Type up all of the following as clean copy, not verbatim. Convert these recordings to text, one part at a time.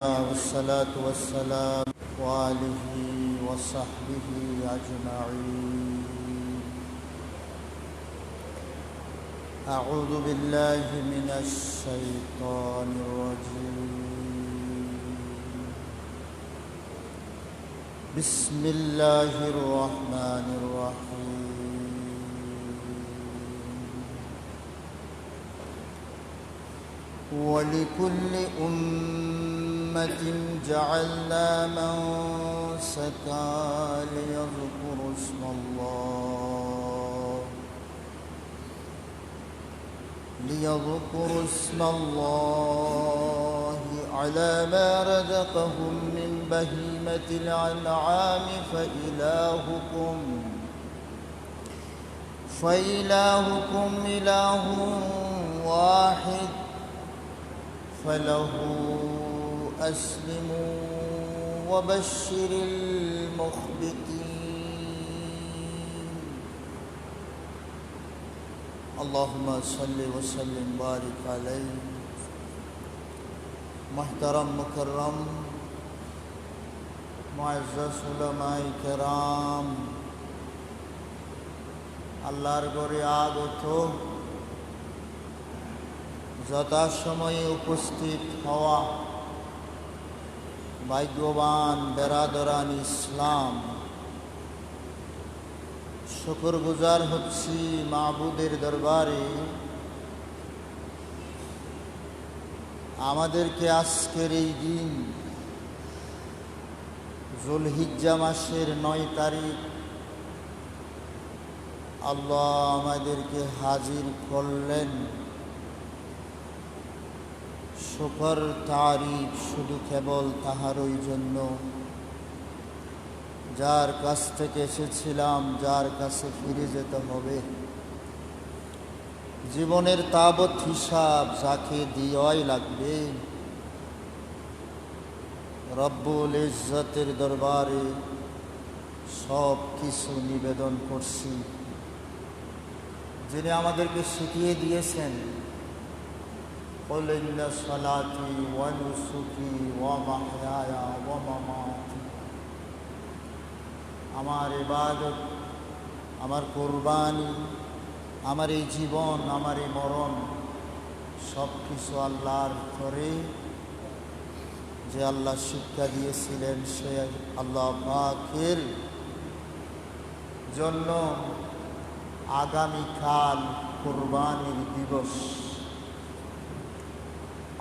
والصلاة والسلام وآله وصحبه أجمعين. أعوذ بالله من الشيطان الرجيم. بسم الله الرحمن الرحيم. ولكل أمة جعلنا منسكا ليذكروا اسم الله على ما رزقهم من بهيمة الأنعام فإلهكم إله واحد فله أسلموا وبشر المخبتين. اللهم صل وسلم بارك عليه. محترم مکرم মুআজ্জাজ উলামায়ে কেরাম, আল্লাহর ঘরে আগত যথাসময়ে উপস্থিত হওয়া ভাগ্যবান বেরাদরান ইসলাম, শুকরগুজার হচ্ছি মাবুদের দরবারে আমাদেরকে আজকের এই দিন যুলহিজ্জা মাসের ৯ তারিখ আল্লাহ আমাদেরকে হাজির করলেন। শুকর তারিফ শুধু কেবল তাহারই জন্য যার কাছ থেকে এসেছিলাম, যার কাছে ফিরে যেতে হবে। জীবনের তাবৎ হিসাব যাকে দিয়াই লাগবে, রব্বুল ইজ্জতের দরবারে সব কিছু নিবেদন করছি। যিনি আমাদেরকে শিখিয়ে দিয়েছেন, قل إن صلاتي ونسكي ومحياي ومماتي, আমার ইবাদত, আমার কুরবানি, আমার এই জীবন, আমার এই মরণ সব কিছু আল্লাহর করে। যে আল্লাহ শিক্ষা দিয়েছিলেন সে আল্লাহ পাকের জন্য আগামীকাল কুরবানির দিবস।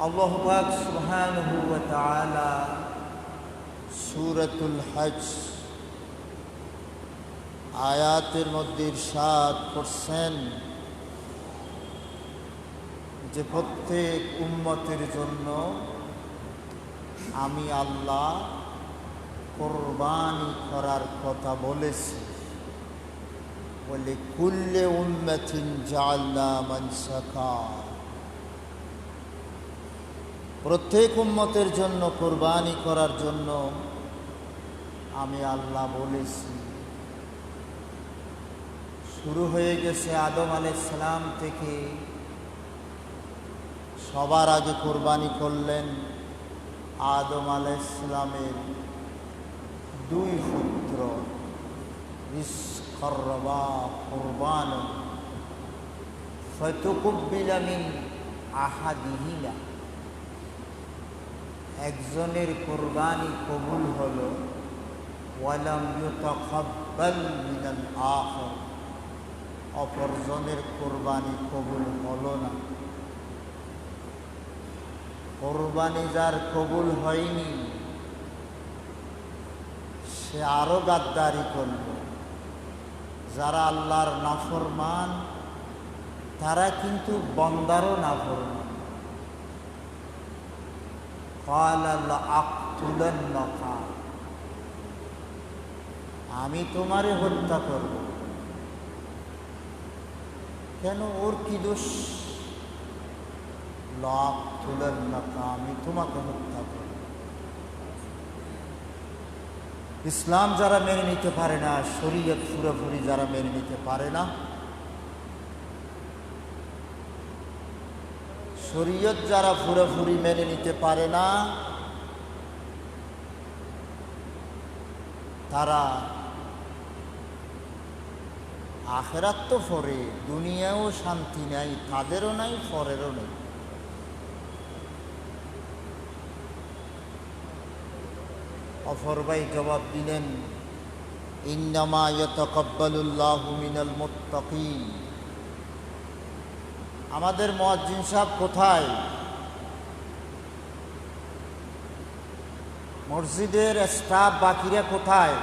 আল্লাহ পাক সুবহানাহু ওয়া তাআলা সূরাতুল হজ আয়াতের মধ্যে ইরশাদ করছেন যে প্রত্যেক উম্মতের জন্য আমি আল্লাহ কুরবানি করার কথা বলেছি। বলে কুল্লে উম্মাতিন জাআলনা মানসাকা, প্রত্যেক উম্মতের জন্য কুরবানি করার জন্য আমি আল্লাহ বলেছি। শুরু হয়ে গেছে আদম আলাইহিস সালাম থেকে। সবার আগে কুরবানি করলেন আদম আলাইহিস সালামের 2 পুত্র, ইসকারবা কুরবান ফাতুকুব্বিলা মিন আহাদিহিমা, একজনের কুরবানি কবুল হলো, ওয়ালাম ইউতাকাব্বাল মিনাল আখির, অপরজনের কুরবানি কবুল হলো না। কুরবানি যার কবুল হয়নি সে আরো গাদ্দারি করল। যারা আল্লাহর নাফরমান তারা কিন্তু বান্দারও নাফরমান। আমি তোমারে হত্যা করব। কেন? ওর কি দোষ? আমি তোমাকে হত্যা করব। ইসলাম যারা মেনে নিতে পারে না, শরীয়ত পুরোপুরি যারা মেনে নিতে পারে না, শরীয়ত যারা পুরোপুরি মেনে নিতে পারে না, তারা আখেরাত তো পরে, দুনিয়াও শান্তি নাই, তাদেরও নাই, পরেরও নেই। অফর ভাই জবাব দিলেন, ইন্নামা ইয়াতাকাব্বালুল্লাহু মিনাল মুত্তাকিন। আমাদের মুয়াজ্জিন সাহেব কোথায়? মসজিদের স্টাফ বাকিরা কোথায়?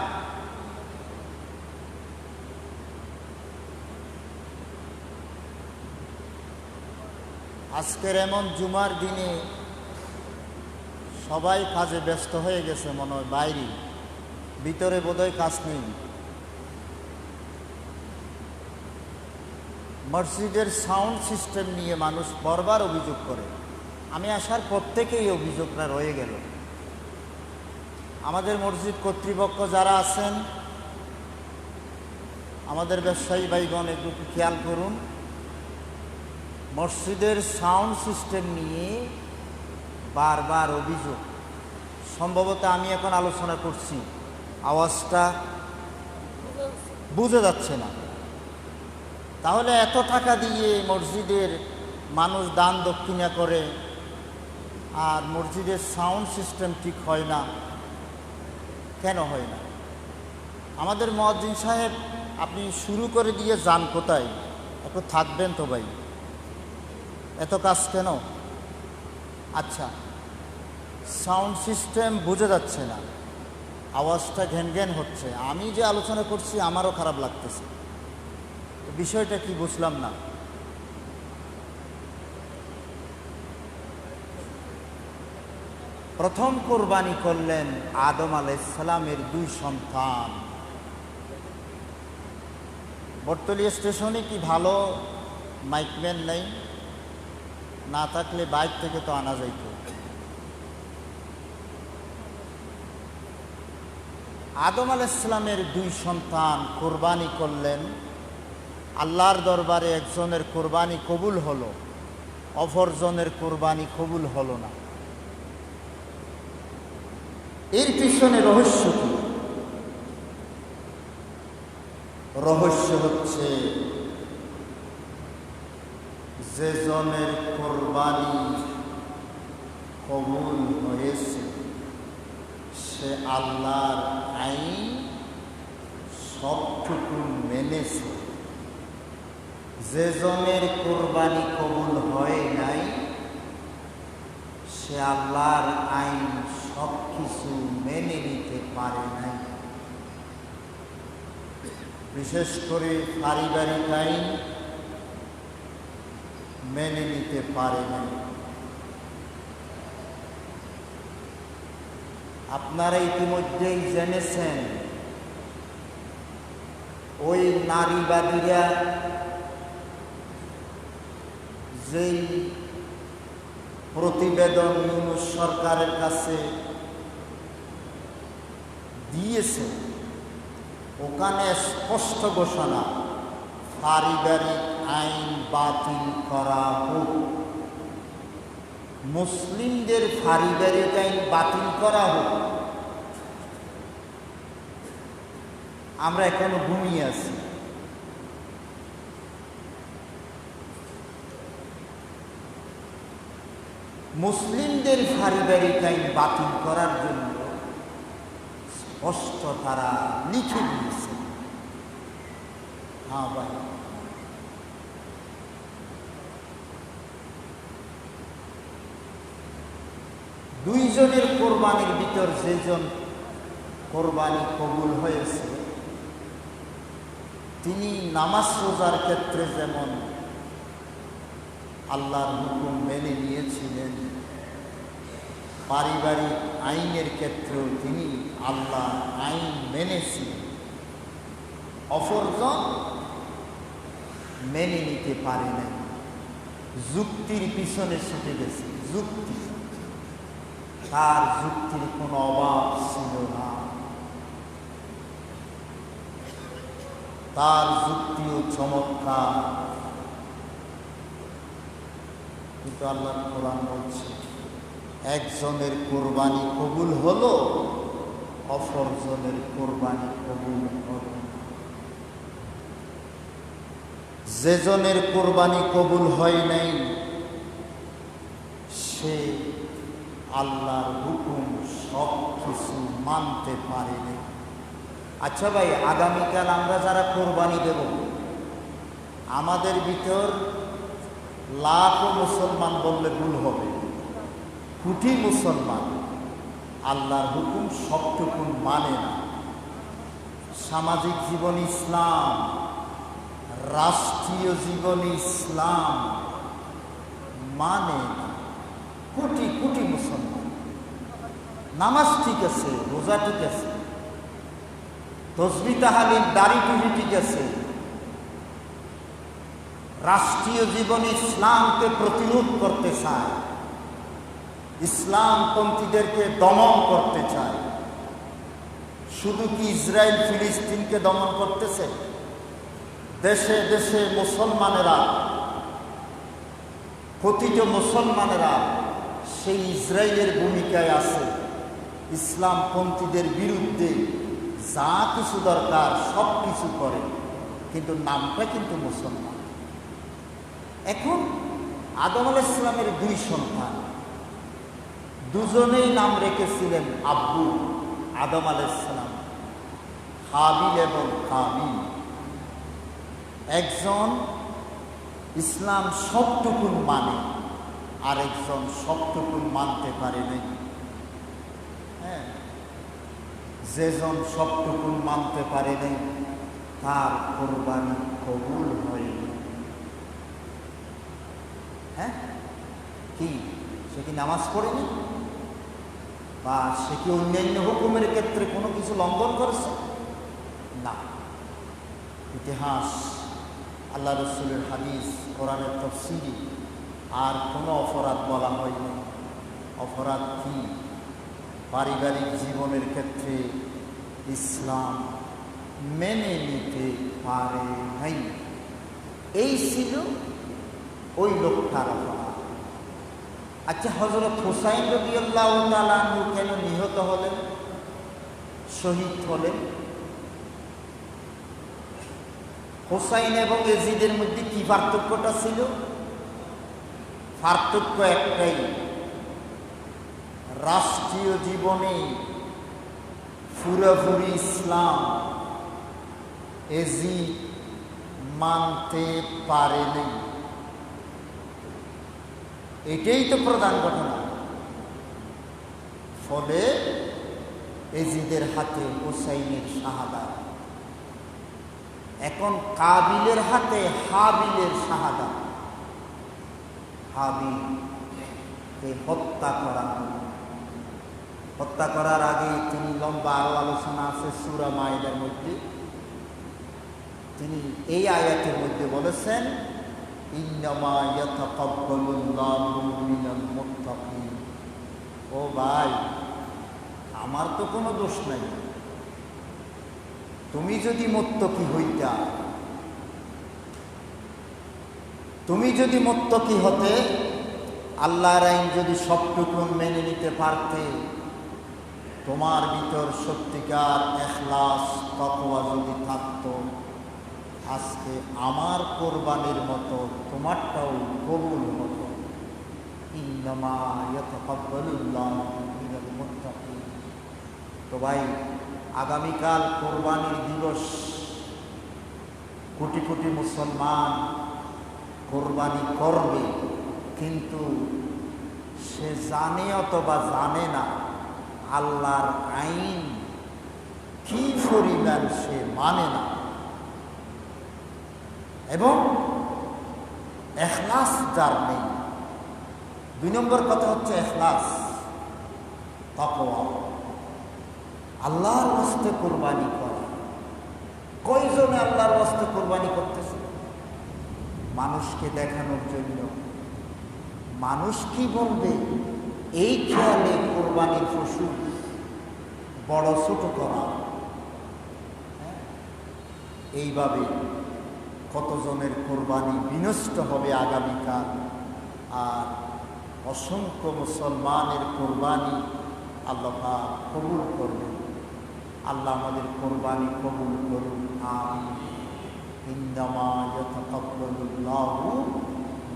আজকের এমন জুমার দিনে সবাই কাজে ব্যস্ত হয়ে গেছে মনে হয়, বাইরে, ভিতরে বোধহয় কাজ নেই। মসজিদের সাউন্ড সিস্টেম নিয়ে মানুষ বারবার অভিযোগ করে। আমি আসার পর থেকেই অভিযোগটা রয়ে গেল। আমাদের মসজিদ কর্তৃপক্ষ যারা আছেন, আমাদের ব্যবসায়ী ভাইগণ, একটু খেয়াল করুন। মসজিদের সাউন্ড সিস্টেম নিয়ে বারবার অভিযোগ। সম্ভবত আমি এখন আলোচনা করছি, আওয়াজটা বোঝা যাচ্ছে না। তাহলে এত টাকা দিয়ে মসজিদের মানুষ দান দক্ষিণা করে, আর মসজিদের সাউন্ড সিস্টেম ঠিক হয় না, কেন হয় না? আমাদের মুয়াজ্জিন সাহেব, আপনি শুরু করে দিয়ে যান কোথায়? একটু থাকবেন তো ভাই, এত কাজ কেন? আচ্ছা, সাউন্ড সিস্টেম বোঝা যাচ্ছে না, আওয়াজটা ঘ্যান ঘ্যান হচ্ছে। আমি যে আলোচনা করছি আমারও খারাপ লাগতেছে। বিষয়টা কি বুঝলাম না। প্রথম কোরবানি করলেন আদম আলাইহিস সালামের 2 সন্তান। বটতলী স্টেশনে কি ভালো মাইকম্যান নেই? না থাকলে বাইক থেকে তো আনা যাইত। আদম আলাইহিস সালামের 2 সন্তান কোরবানি করলেন। আল্লাহর দরবারে একজনের কোরবানি কবুল হলো, অপরজনের কোরবানি কবুল হলো না। এর পিছনে রহস্য কি? রহস্য হচ্ছে, যে জনের কোরবানি কবুল হয়েছে সে আল্লাহর আইন সবটুকু মেনেছে। যে জনের কোরবানি কবুল হয় নাই সে আল্লাহর আইন সব কিছু মেনে নিতে পারে নাই। বিশেষ করে পারিবারিক আইন মেনে নিতে পারে নাই। আপনারা ইতিমধ্যেই জেনেছেন, ওই নারীবাদীরা যেই প্রতিবেদন ইউনূস সরকারের কাছে দিয়েছে, ওখানে স্পষ্ট ঘোষণা, পারিবারিক আইন বাতিল করা হোক। মুসলিমদের পারিবারিক আইন বাতিল করা হোক। আমরা এখনো ঘুমিয়ে আছি। মুসলিমদের পারিবারিক আইন বাতিল করার জন্য স্পষ্ট তারা লিখে দিয়েছে। হ্যাঁ ভাই, দুইজনের কোরবানির ভিতর যেজন কোরবানি কবুল হয়েছে, তিনি নামাজ রোজার ক্ষেত্রে যেমন আল্লাহর হুকুম মেনে নিয়েছিলেন, পারিবারিক আইনের ক্ষেত্রেও তিনি আল্লাহ আইন মেনেছিলেন। অপরজন মেনে নিতে পারে নাই, যুক্তির পিছনে ছুটে গেছে। যুক্তি, তার যুক্তির কোনো অভাব ছিল না। তার যুক্তিও চমৎকার। কিন্তু আল্লাহ কোরআন বলছে, একজনের কোরবানি কবুল হলো, অপরজনের কোরবানি কবুল হবে। যে জনের কোরবানি কবুল হয় নাই সে আল্লাহর হুকুম সব কিছু মানতে পারেনি। আচ্ছা ভাই, আগামীকাল আমরা যারা কোরবানি দেব, আমাদের ভিতর লাখো মুসলমান বললে ভুল হবে, কোটি মুসলমান আল্লাহর হুকুম সবটুকু মানে না। সামাজিক জীবন ইসলাম, রাষ্ট্রীয় জীবন ইসলাম মানে না। কোটি কোটি মুসলমান নামাজ ঠিক আছে, রোজা ঠিক আছে, তসবিহ তাহলিল দাড়ি টুপি ঠিক আছে, রাষ্ট্রীয় জীবন ইসলামকে প্রতিরোধ করতে চায়, ইসলামপন্থীদেরকে দমন করতে চায়। শুধু কি ইসরায়েল ফিলিস্তিনকে দমন করতেছে? দেশে দেশে মুসলমানেরা, কথিত মুসলমানেরা সেই ইসরায়েলের ভূমিকায় আছে, ইসলামপন্থীদের বিরুদ্ধে যা কিছু দরকার সব কিছু করে, কিন্তু নামটা কিন্তু মুসলমান। এখন আদম আলাইহিস সালামের দুই সন্তান, দুজনেই নাম রেখেছিলেন আব্বু আদম আলাইহিস সালাম, হাবিল এবং কাবিল। একজন ইসলাম সবটুকু মানে, আর একজন সবটুকু মানতে পারে নাই। হ্যাঁ, যেজন সবটুকু মানতে পারে নাই তার কোরবানি কবুল হয়নি। হ্যাঁ, কি সে কি নামাজ পড়েনি, বা সে কি অন্যান্য হুকুমের ক্ষেত্রে কোনো কিছু লঙ্ঘন করেছে? না। ইতিহাস, আল্লাহ রসুলের হাদিস, কোরআনের তাফসীরে আর কোনো অপরাধ বলা হয়নি। অপরাধ কি? পারিবারিক জীবনের ক্ষেত্রে ইসলাম মেনে নিতে পারে নাই, এই ছিল ওই লোকটার অপরাধ। আচ্ছা, হযরত হুসাইন রাদিয়াল্লাহু তাআলা আনহু কেন নিহত হলেন, শহীদ হলেন? হুসাইন এবং ইয়াজিদের মধ্যে কি পার্থক্যটা ছিল? পার্থক্য একটাই, রাষ্ট্রীয় জীবনে পুরোপুরি ইসলাম ইয়াজিদ মানতে পারেনি। এটাই তো প্রধান ঘটনা। ফলে ইয়াজিদের হাতে হুসাইনের শাহাদাত, এখন কাবিলের হাতে হাবিলের শাহাদাত। হাবিলকে হত্যা করা হলো। হত্যা করার আগে তিনি লম্বা আরো আলোচনা আছে সূরা মাইদার মধ্যে, তিনি এই আয়াতের মধ্যে বলেছেন, ইন্নামা ইয়াতাকাব্বালুল্লাহু মিনাল মুত্তাকিন। ও ভাই, আমার তো কোনো দোষ নাই, তুমি যদি মুত্তাকি হইতা, তুমি যদি মুত্তাকি হতে, আল্লাহর আইন যদি সবটুকু মেনে নিতে পারতে, তোমার ভিতর সত্যিকার ইখলাস তাকওয়া যদি থাকতো, আজকে আমার কোরবানির মতো তোমারটাও কবুল হতো। ইন্নামা ইয়াতাকাব্বালুল্লাহু মিনাল মুত্তাকিন। তো ভাই, আগামীকাল কোরবানির দিবস, কোটি কোটি মুসলমান কোরবানি করবে, কিন্তু সে জানে অথবা জানে না আল্লাহর আইন কি পরিমাণ সে মানে না, এবং ইখলাস যার নেই। দুই নম্বর কথা হচ্ছে ইখলাস, তাকওয়া, আল্লাহর ওয়াস্তে কোরবানি করা। কয়জনে আল্লাহর ওয়াস্তে কোরবানি করতেছে? মানুষকে দেখানোর জন্য, মানুষ কি বলবে এই খেয়ালে কোরবানির পশু বড় ছোট করা। এইভাবে কতজনের কোরবানি বিনষ্ট হবে আগামীকাল, আর অসংখ্য মুসলমানের কোরবানি আল্লাহ পাক কবুল করবেন। আল্লাহ আমাদের কোরবানি কবুল করুন, আমিন। ইন্নামা ইয়াতাকাব্বালুল্লাহু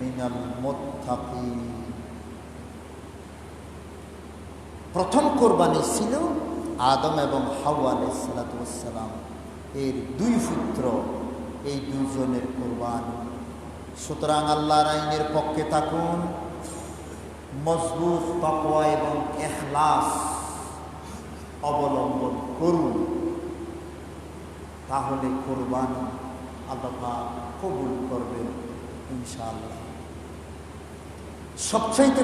মিনাল মুত্তাকিন। প্রথম কোরবানি ছিল আদম এবং হাওয়া আলাইহিস সালাতু ওয়াস সালাম এর দুই পুত্র, এই দুইজনের কোরবানি। সুতরাং আল্লাহর আইনের পক্ষে থাকুন, মজবুত তাকওয়া এবং ইখলাস অবলম্বন করুন, তাহলে কোরবানি আল্লাহ পাক কবুল করবেন ইনশাআল্লাহ। সবচাইতে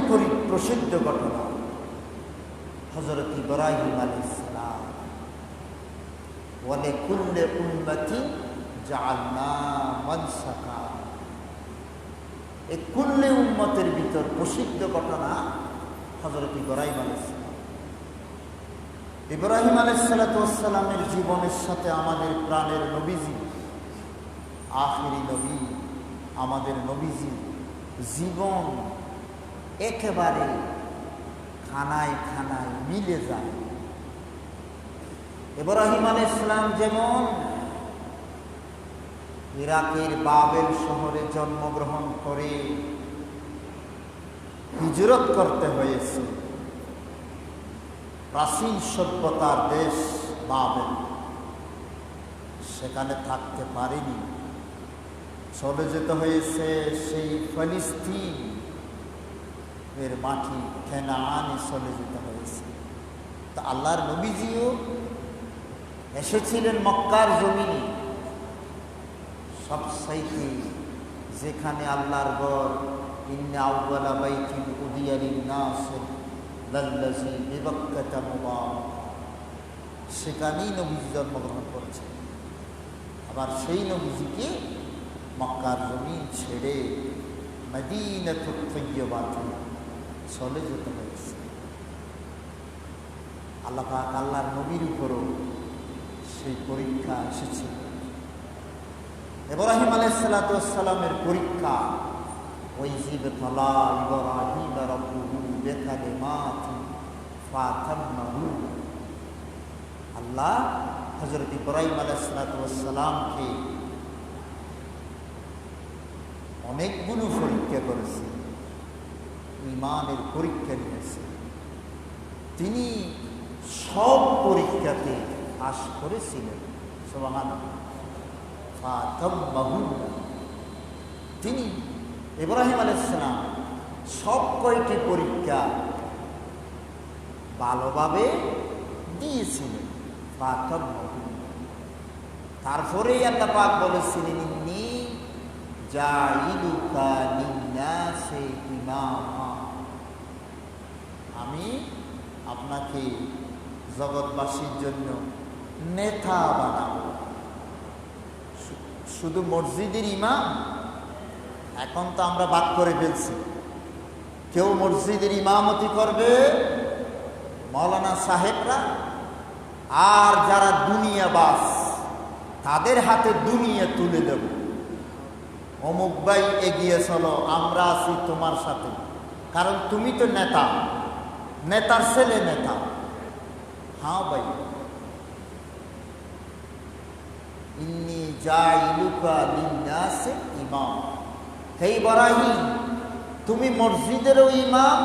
প্রসিদ্ধ ঘটনা হযরত ইব্রাহিম আলাইহিস সালাম, ওয়া লিকুল্লি উম্মাতিন জাআলনা মানসাকা। এই কুল্লে উম্মতের ভিতর প্রসিদ্ধ ঘটনা হযরত ইব্রাহিম আলাইহিস সালাম। ইব্রাহিম আলাইহিস সালাতু ওয়াস সালামের জীবনের সাথে আমাদের প্রাণের নবীজি, আখিরি নবী, আমাদের নবীজি জীবন একেবারে খানায় খানায় মিলে যায়। ইব্রাহিম আলাইহিস সালাম যেমন ইরাকের বাবেল শহরে জন্মগ্রহণ করে হিজরত করতে হয়েছে, প্রাচীন সভ্যতার দেশ বাবেল, সেখানে থাকতে পারেনি, চলে যেতে হয়েছে সেই ফিলিস্তিন এর মাটি কেনানে চলে যেতে হয়েছে। তো আল্লাহর নবীজিও এসেছিলেন মক্কার জমিনে, সবচাইতে যেখানে আল্লাহর ঘর, ইন্না আউওয়ালা বাইতিন উদিয়া লিন-নাস লাল্লাযী বিবাক্কাতা মুবারাক, সেখানেই নবীজি জন্মগ্রহণ করেছেন। আবার সেই নবীজিকে মক্কার জমিন ছেড়ে মদিনাতুত তাইয়্যিবাতে চলে যেতে হয়েছে। আল্লাহ পাক আল্লাহর নবীর উপরও সেই পরীক্ষা এসেছিল। ইব্রাহিম আলাইহিস সালাতু ওয়াস সালামের পরীক্ষা, ওয়াইযিব তালা ইব্রাহিম রাব্বুহু বিকালিমাতিন ফাতাম্মাহু। আল্লাহ হযরত ইব্রাহিম আলাইহিস সালাতু ওয়াস সালামকে অনেকগুলো পরীক্ষা করেছে, ঈমানের পরীক্ষা নিয়েছে। তিনি সব পরীক্ষাতে পাস করেছিলেন, সুবহানাল্লাহ। তিনি ইব্রাহিম আলাইহিস সালাম সব কয়টি পরীক্ষা ভালোভাবে দিয়েছিলেন। তারপরেই আল্লাহ পাক বলেছিলেন, ইন্নী জাইলুকা লিন-নাসি ইমামা, আমি আপনাকে জগৎবাসীর জন্য নেতা বানাবো। শুধু মসজিদের ইমাম, এখন তো আমরা বাদ করে ফেলছি, কেউ মসজিদের ইমামতি করবে মাওলানা সাহেবরা, আর যারা দুনিয়াবাজ তাদের হাতে দুনিয়া তুলে দেব। অমুক ভাই এগিয়ে চলো, আমরা আছি তোমার সাথে, কারণ তুমি তো নেতা, নেতার ছেলে নেতা। হ্যাঁ ভাই, ইন্নী জাইলুকা লিন-নাসি ইমাম। হে ইব্রাহিম, তুমি মসজিদেরও ইমাম,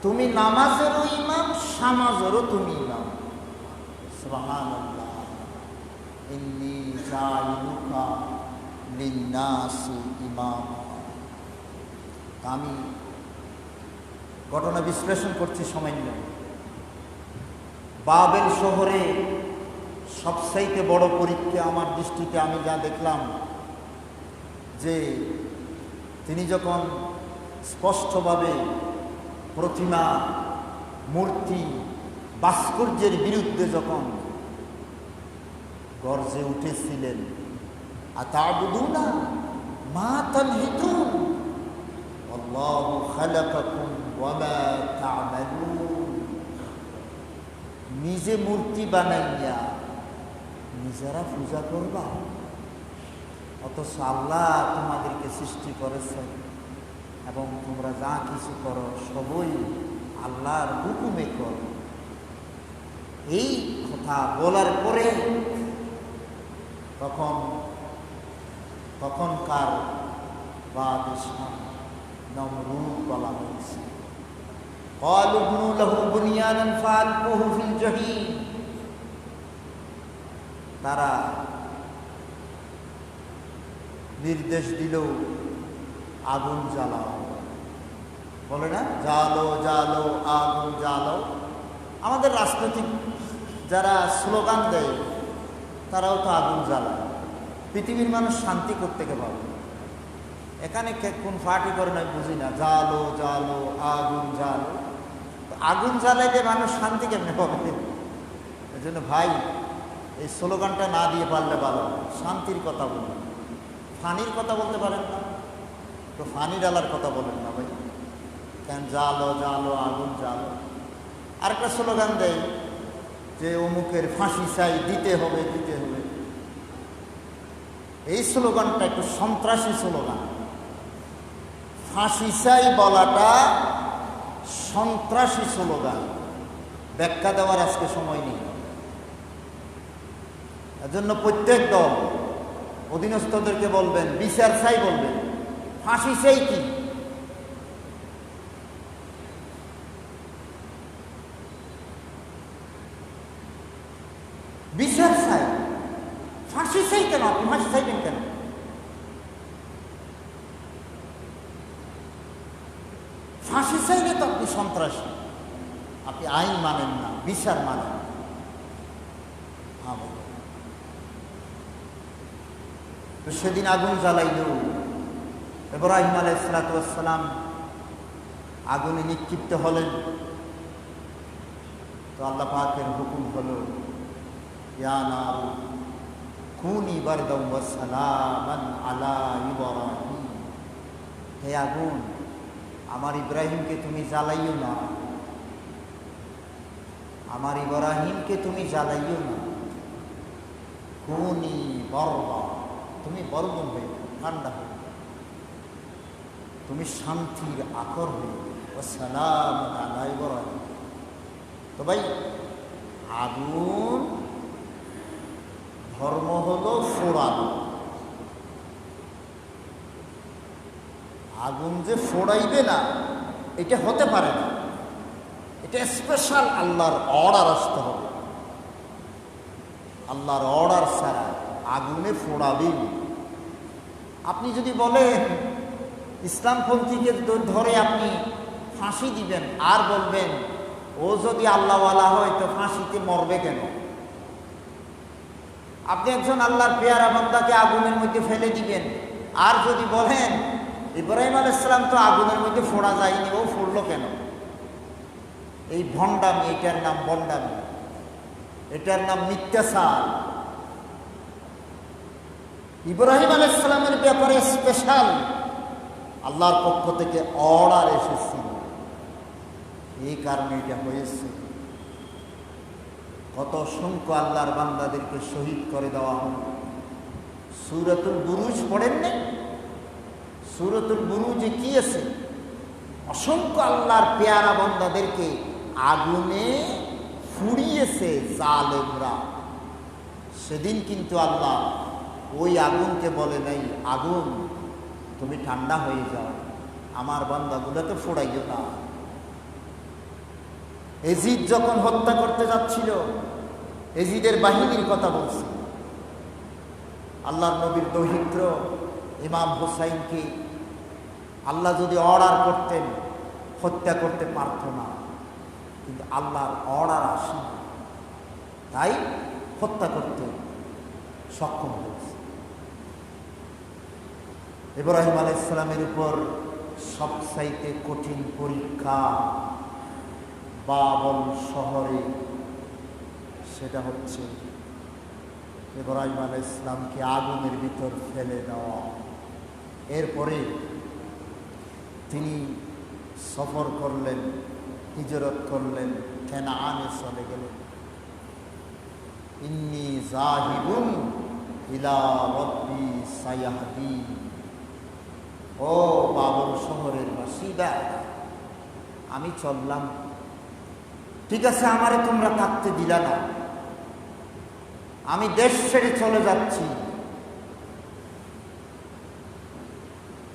তুমি নামাজেরও ইমাম, সমাজেরও তুমি ইমাম। সুবহানাল্লাহ। ইন্নী জাইলুকা লিন-নাসি ইমাম। আমি ঘটনা বিশ্লেষণ করছি সামান্য। বাবেল শহরে সবচাইতে বড় পরীক্ষা আমার দৃষ্টিতে আমি যা দেখলাম, যে তিনি যখন স্পষ্টভাবে প্রতিমা, মূর্তি, ভাস্কর্যের বিরুদ্ধে যখন গর্জে উঠেছিলেন, আতা'বুদুনা মা তানহিতুন আল্লাহু খালাকাকুম ওয়া মা তা'মালুন। নিজে মূর্তি বানাইয়া নিজেরা পূজা করবা, অথচ আল্লাহ তোমাদেরকে সৃষ্টি করেছেন এবং তোমরা যা কিছু করো সবই আল্লাহর হুকুমে করো। এই কথা কথা বলার পরে তখনকার বাদশাহ নমরুদ বলা হয়েছে, ক্বালু ইবনু লাহু বুনিয়ানান ফাআলকুহু ফিল জাহিম। তারা নির্দেশ দিল আগুন জ্বালাও, বলে না জ্বালো জ্বালো আগুন জ্বালো। আমাদের রাজনৈতিক যারা স্লোগান দেয় তারাও তো আগুন জ্বালায়। পৃথিবীর মানুষ শান্তি করতে পারবে, এখানে কোন পার্টি করে নয় বুঝি না, জ্বালো জ্বালো আগুন জ্বালো। আগুন জ্বালাইলে মানুষ শান্তি কেমনে পাবে? এই জন্য ভাই এই স্লোগানটা না দিয়ে পারলে ভালো, শান্তির কথা বলুন। ফানির কথা বলতে পারেন না তো ফানি ডালার কথা বলেন না ভাই, কেন জ্বালো জ্বালো আগুন জ্বালো। আরেকটা স্লোগান দেয় যে অমুকের ফাঁসি চাই, দিতে হবে দিতে হবে। এই স্লোগানটা একটু সন্ত্রাসী স্লোগান। ফাঁসি চাই বলাটা সন্ত্রাসী স্লোগান, ব্যাখ্যা দেওয়ার আজকে সময় নেই। এজন্য প্রত্যেক দল অধীনস্থদেরকে বলবেন বিচার চাই, বলবেন ফাঁসি চাই কি? বিচার চাই, ফাঁসি চাই কেন? আপনি ফাঁসি চাইবেন কেন? ফাঁসি চাইলে তো আপনি সন্ত্রাসী, আপনি আইন মানেন না, বিচার মানেন। তো সেদিন আগুন জ্বালাইল, ইব্রাহিম আলাইহিস সালাতু ওয়াস সালাম আগুনে নিক্ষিপ্ত হলেন। তো আল্লাহ পাকের হুকুম হলো, ইয়া নারু কুনি বারদান ওয়া সালামান আলা ইব্রাহিম, হে আগুন আমার ইব্রাহিমকে তুমি জ্বালাইও না, আমার ইব্রাহিমকে তুমি জ্বালাইও না। কুনি বারদা, তুমি বরগুন হয়ে ঠান্ডা হয়ে, তুমি শান্তির আকর হয়ে, ও সালাম আলা ইব্রাহিম। তো ভাই আগুন ধর্ম হলো ফোড়ানো। আগুন যে ফোড়াইবে না এটা হতে পারে না, এটা স্পেশাল আল্লাহর অর্ডার আসতে হবে। আল্লাহর অর্ডার ছাড়া আগুনে ফোড়াবেন। আপনি যদি বলেন ইসলামপন্থীকে ধরে আপনি ফাঁসি দিবেন আর বলবেন ও যদি আল্লাহওয়ালা হয় তো ফাঁসিতে মরবে কেন? আপনি একজন আল্লাহর পেয়ারা বান্দাকে আগুনের মধ্যে ফেলে দিবেন আর যদি বলেন ইব্রাহিম আলাইহিস সালাম তো আগুনের মধ্যে ফোড়া যায়নি, ও ফোড়লো কেন? এই ভণ্ডামি, এটার নাম ভণ্ডামি, এটার নাম মিথ্যাচার। ইব্রাহিম আলাইহিস সালামের ব্যাপারে স্পেশাল আল্লাহর পক্ষ থেকে অর্ডার এসেছিল, এই কারণে এটা হয়েছে। কত অসংখ্য আল্লাহর বান্দাদেরকে শহীদ করে দেওয়া হল। সূরাতুল বুরুজ পড়েন নাই? সূরাতুল বুরুজে কি আছে? অসংখ্য আল্লাহর পেয়ারা বান্দাদেরকে আগুনে ফুড়িয়েছে জালেমরা। সেদিন কিন্তু আল্লাহ ওই আগুনকে বলে নাই, আগুন তুমি ঠান্ডা হয়ে যাও, আমার বান্দাগুলোকে ফোড়াইও না। এজিদ যখন হত্যা করতে যাচ্ছিল, এজিদের বাহিনীর কথা বলছি, আল্লাহর নবীর দৌহিত্র ইমাম হুসাইনকে আল্লাহ যদি অর্ডার করতেন হত্যা করতে পারত না, কিন্তু আল্লাহর অর্ডার আসে, তাই হত্যা করতে সক্ষম হয়েছে। ইব্রাহিম আলাইহিস সালামের উপর সবচাইতে কঠিন পরীক্ষা বাবল শহরে, সেটা হচ্ছে ইব্রাহিম আলাইহিস সালামকে আগুনের ভিতর ফেলে দেওয়া। এরপরে তিনি সফর করলেন, হিজরত করলেন, কানানে চলে গেলেন। ইন্নী যাহিবুন ইলা রাব্বি সায়াহদিন, ও বাবল শহরের বাসিন্দা আমি চললাম, ঠিক আছে আমারে তোমরা থাকতে দিলা না, আমি দেশ ছেড়ে চলে যাচ্ছি,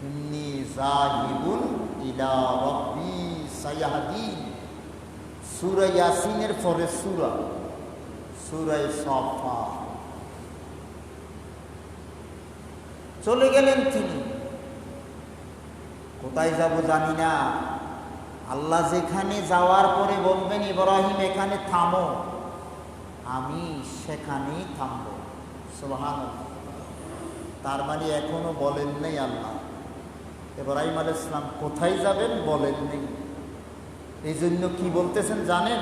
ইন্নী যাহিবুন ইলা রাব্বি সায়াহদিন। সূরা ইয়াসিনের পরে সূরা সাফফাত। চলে গেলেন তিনি। কোথায় যাব জানি না। আল্লাহ যেখানে যাওয়ার পরে বলবেন ইব্রাহিম এখানে থামো, আমি সেখানেই থামব। সুবহানাল্লাহ। তার মানে এখনো বলেন নাই আল্লাহ ইব্রাহিম আলাইহিস সালাম কোথায় যাবেন, বলেন নেই। এই জন্য কি বলতেছেন জানেন?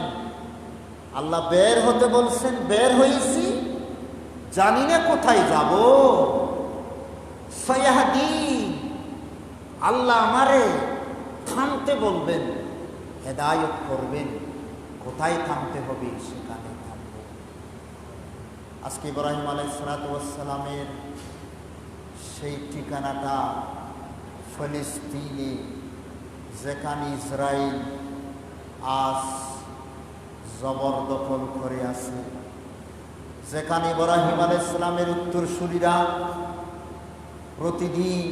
আল্লাহ বের হতে বলছেন, বের হয়েছি, জানি না কোথায় যাব। সায়াহদিন, আল্লাহ আমারে থামতে বলবেন, হেদায়েত করবেন, কোথায় থামতে হবে সেখানে থামব। আজকে ইব্রাহিম আলাইহিস সালামের সেই ঠিকানাটা ফিলিস্তিনে, যেখানে ইসরায়েল আজ জবরদখল করে আছে, যেখানে ইব্রাহিম আলাইহিস সালামের উত্তরসূরিরা প্রতিদিন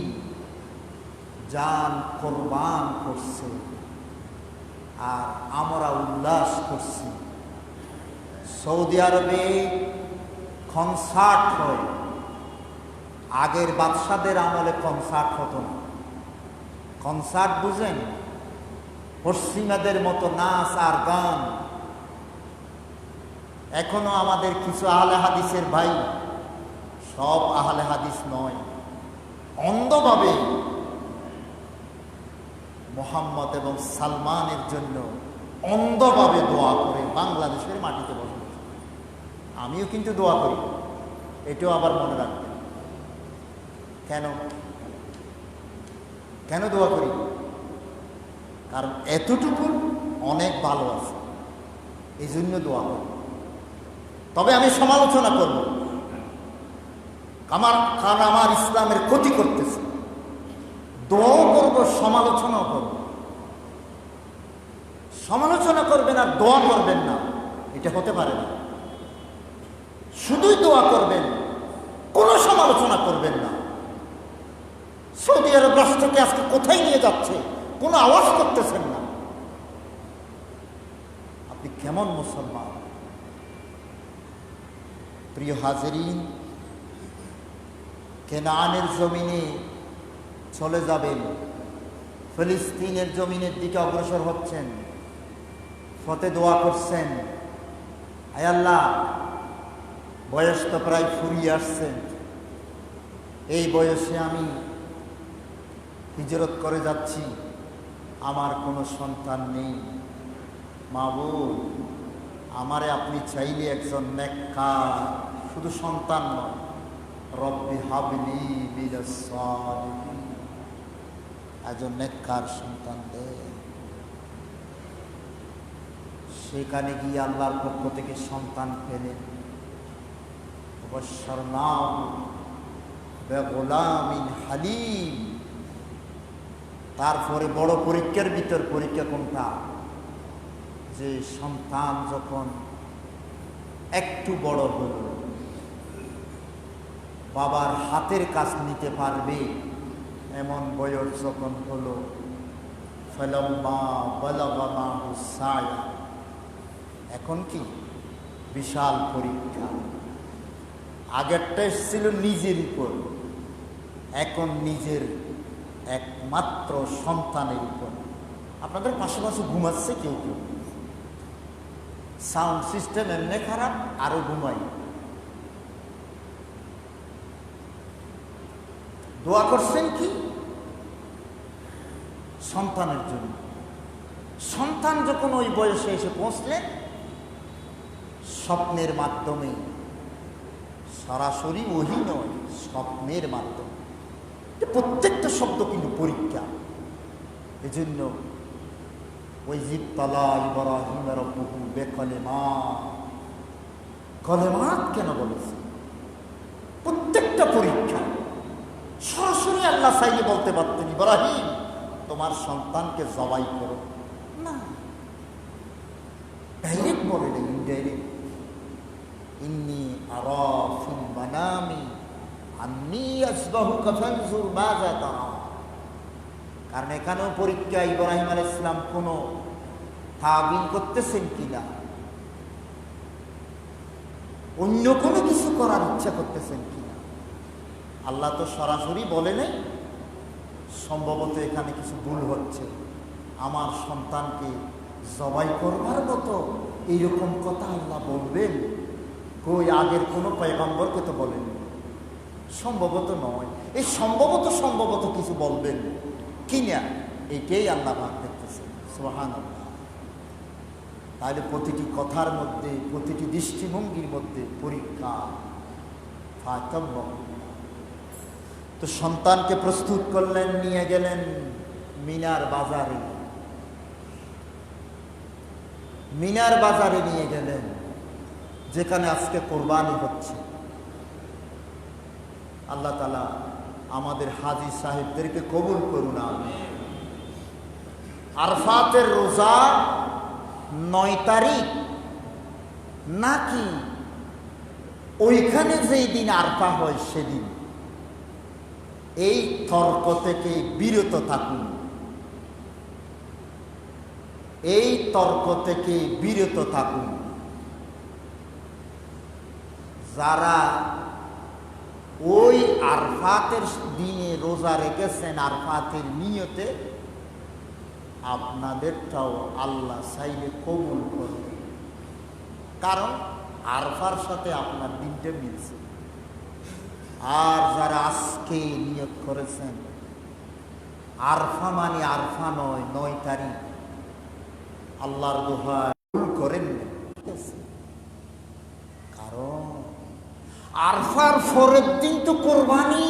জান কোরবান করছে, আর আমরা উল্লাস করছি। সৌদি আরবে কনসার্ট হয়, আগের বাদশাদের আমলে কনসার্ট হতো না। কনসার্ট বুঝেন? পশ্চিমাদের মতো নাচ আর গান। এখনো আমাদের কিছু আহলে হাদিসের ভাই, সব আহলে হাদিস নয়, অন্ধভাবে মোহাম্মদ এবং সালমানের জন্য অন্ধভাবে দোয়া করে বাংলাদেশের মাটিতে বসে। আমিও কিন্তু দোয়া করি, এটাও আবার মনে রাখবেন। কেন দোয়া করি? কারণ এতটুকু অনেক ভালো আছে, এই জন্য দোয়া করি। তবে আমি সমালোচনা করব, কারণ আমার ইসলামের ক্ষতি করতেছে। দোয়াও করব, সমালোচনাও করব। সমালোচনা করবেন আর দোয়া করবেন না, এটা হতে পারে না। শুধুই দোয়া করবেন, কোনো সমালোচনা করবেন না। সৌদি আরব রাষ্ট্রকে আজকে কোথায় নিয়ে যাচ্ছে, কোনো আওয়াজ করতেছেন না। আপনি কেমন মুসলমান? প্রিয় হাজিরিন, কেনানের জমিনে চলে যাবেন, ফিলিস্তিনের জমিনের দিকে অগ্রসর হচ্ছেন, ফতে দোয়া করছেন, আয় আল্লাহ, বয়স তো প্রায় ফুরিয়ে আসছে, এই বয়সে আমি হিজরত করে যাচ্ছি, আমার কোনো সন্তান নেই। মাবুদ, আমারে আপনি চাইলে একজন নেককার, শুধু সন্তান নয়, রব্বি হাবলি মিনাস সালিহিন, একজন নেককার সন্তান দে। সেখানে গিয়ে আল্লাহর পক্ষ থেকে সন্তান পেলেন। ওয়াবশারনাহু বিগুলামিন হালিম। তারপরে বড় পরীক্ষার ভিতর পরীক্ষা কোনটা? যে সন্তান যখন একটু বড় হল, বাবার হাতের কাজ নিতে পারবে এমন বয়স যখন হলো, ফালাম্মা বালাগা মাহু সায়া, এখন কি বিশাল পরীক্ষা। আগেরটা এসেছিল নিজের উপর, এখন নিজের একমাত্র সন্তানের উপর। আপনাদের পাশাপাশি ঘুমাচ্ছে কেউ কেউ, সাউন্ড সিস্টেম এমনি খারাপ, আরো ঘুমাই। দোয়া করছেন কি? সন্তানের জন্য। সন্তান যখন ওই বয়সে এসে পৌঁছলেন, স্বপ্নের মাধ্যমে, সরাসরি ওহী নয়, স্বপ্নের মাধ্যমে। প্রত্যেকটা শব্দ কিন্তু পরীক্ষা। এজন্য ওয়াইযিদ তালা ইব্রাহিম রাব্বুহু বিকালিমাত, কলেমাত কেন বলেছে? প্রত্যেকটা পরীক্ষা। সরাসরি আল্লাহ চাইলে বলতে পারতেন, ইব্রাহিম তোমার সন্তানকে জবাই করো, না, ডাইরেক্ট বলে নেই, ইনডাইরেক্ট। ইন্নী আরা ইয়াসবাহুকা ফানজুর মাযা তারা। কারণ এখানেও পরীক্ষা, ইব্রাহিম আলাইহিস সালাম কোনো তাবিল করতেছেন কিনা, অন্য কোনো কিছু করার ইচ্ছা করতেছেন কিনা। আল্লাহ তো সরাসরি বলে নাই, সম্ভবত এখানে কিছু ভুল হচ্ছে, আমার সন্তানকে জবাই করবার মতো এইরকম কথা আল্লাহ বলবেন? কই আগের কোনো পয়গম্বরকে তো বলেন, সম্ভবত নয়। এই সম্ভবত কিছু বলবেন কিনা, এইটাই আল্লাহ পাক দেখতেছেন। সুবহানাল্লাহ। তাহলে প্রতিটি কথার মধ্যে, প্রতিটি দৃষ্টিভঙ্গির মধ্যে পরীক্ষা। তো সন্তানকে প্রস্তুত করলেন, নিয়ে গেলেন মিনার বাজারে। মিনার বাজারে নিয়ে গেলেন, যেখানে আজকে কোরবানি হচ্ছে। আল্লাহ তাআলা আমাদের হাজী সাহেবদেরকে কবুল করুন। আরফাতের রোজা 9 তারিখ নাকি ওইখানে যেই দিন আরফা হয় সেদিন? এই তর্ক থেকে বিরত থাকুন, এই তর্ক থেকে বিরত থাকুন। যারা ওই আরফাতের দিনে রোজা রেখেছেন আরফাতের নিয়তে, আপনাদেরটাও আল্লাহ চাইলে কবুল করবে, কারণ আরফার সাথে আপনার দিনটা মিলছে। আর যারা আজকে নিয়ত করেছেন, আরফা মানে আরফা নয়, 9 তারিখ, আল্লাহর দোহাই ভুল করেন না। কারণ আরফার পরের দিন তো কোরবানি।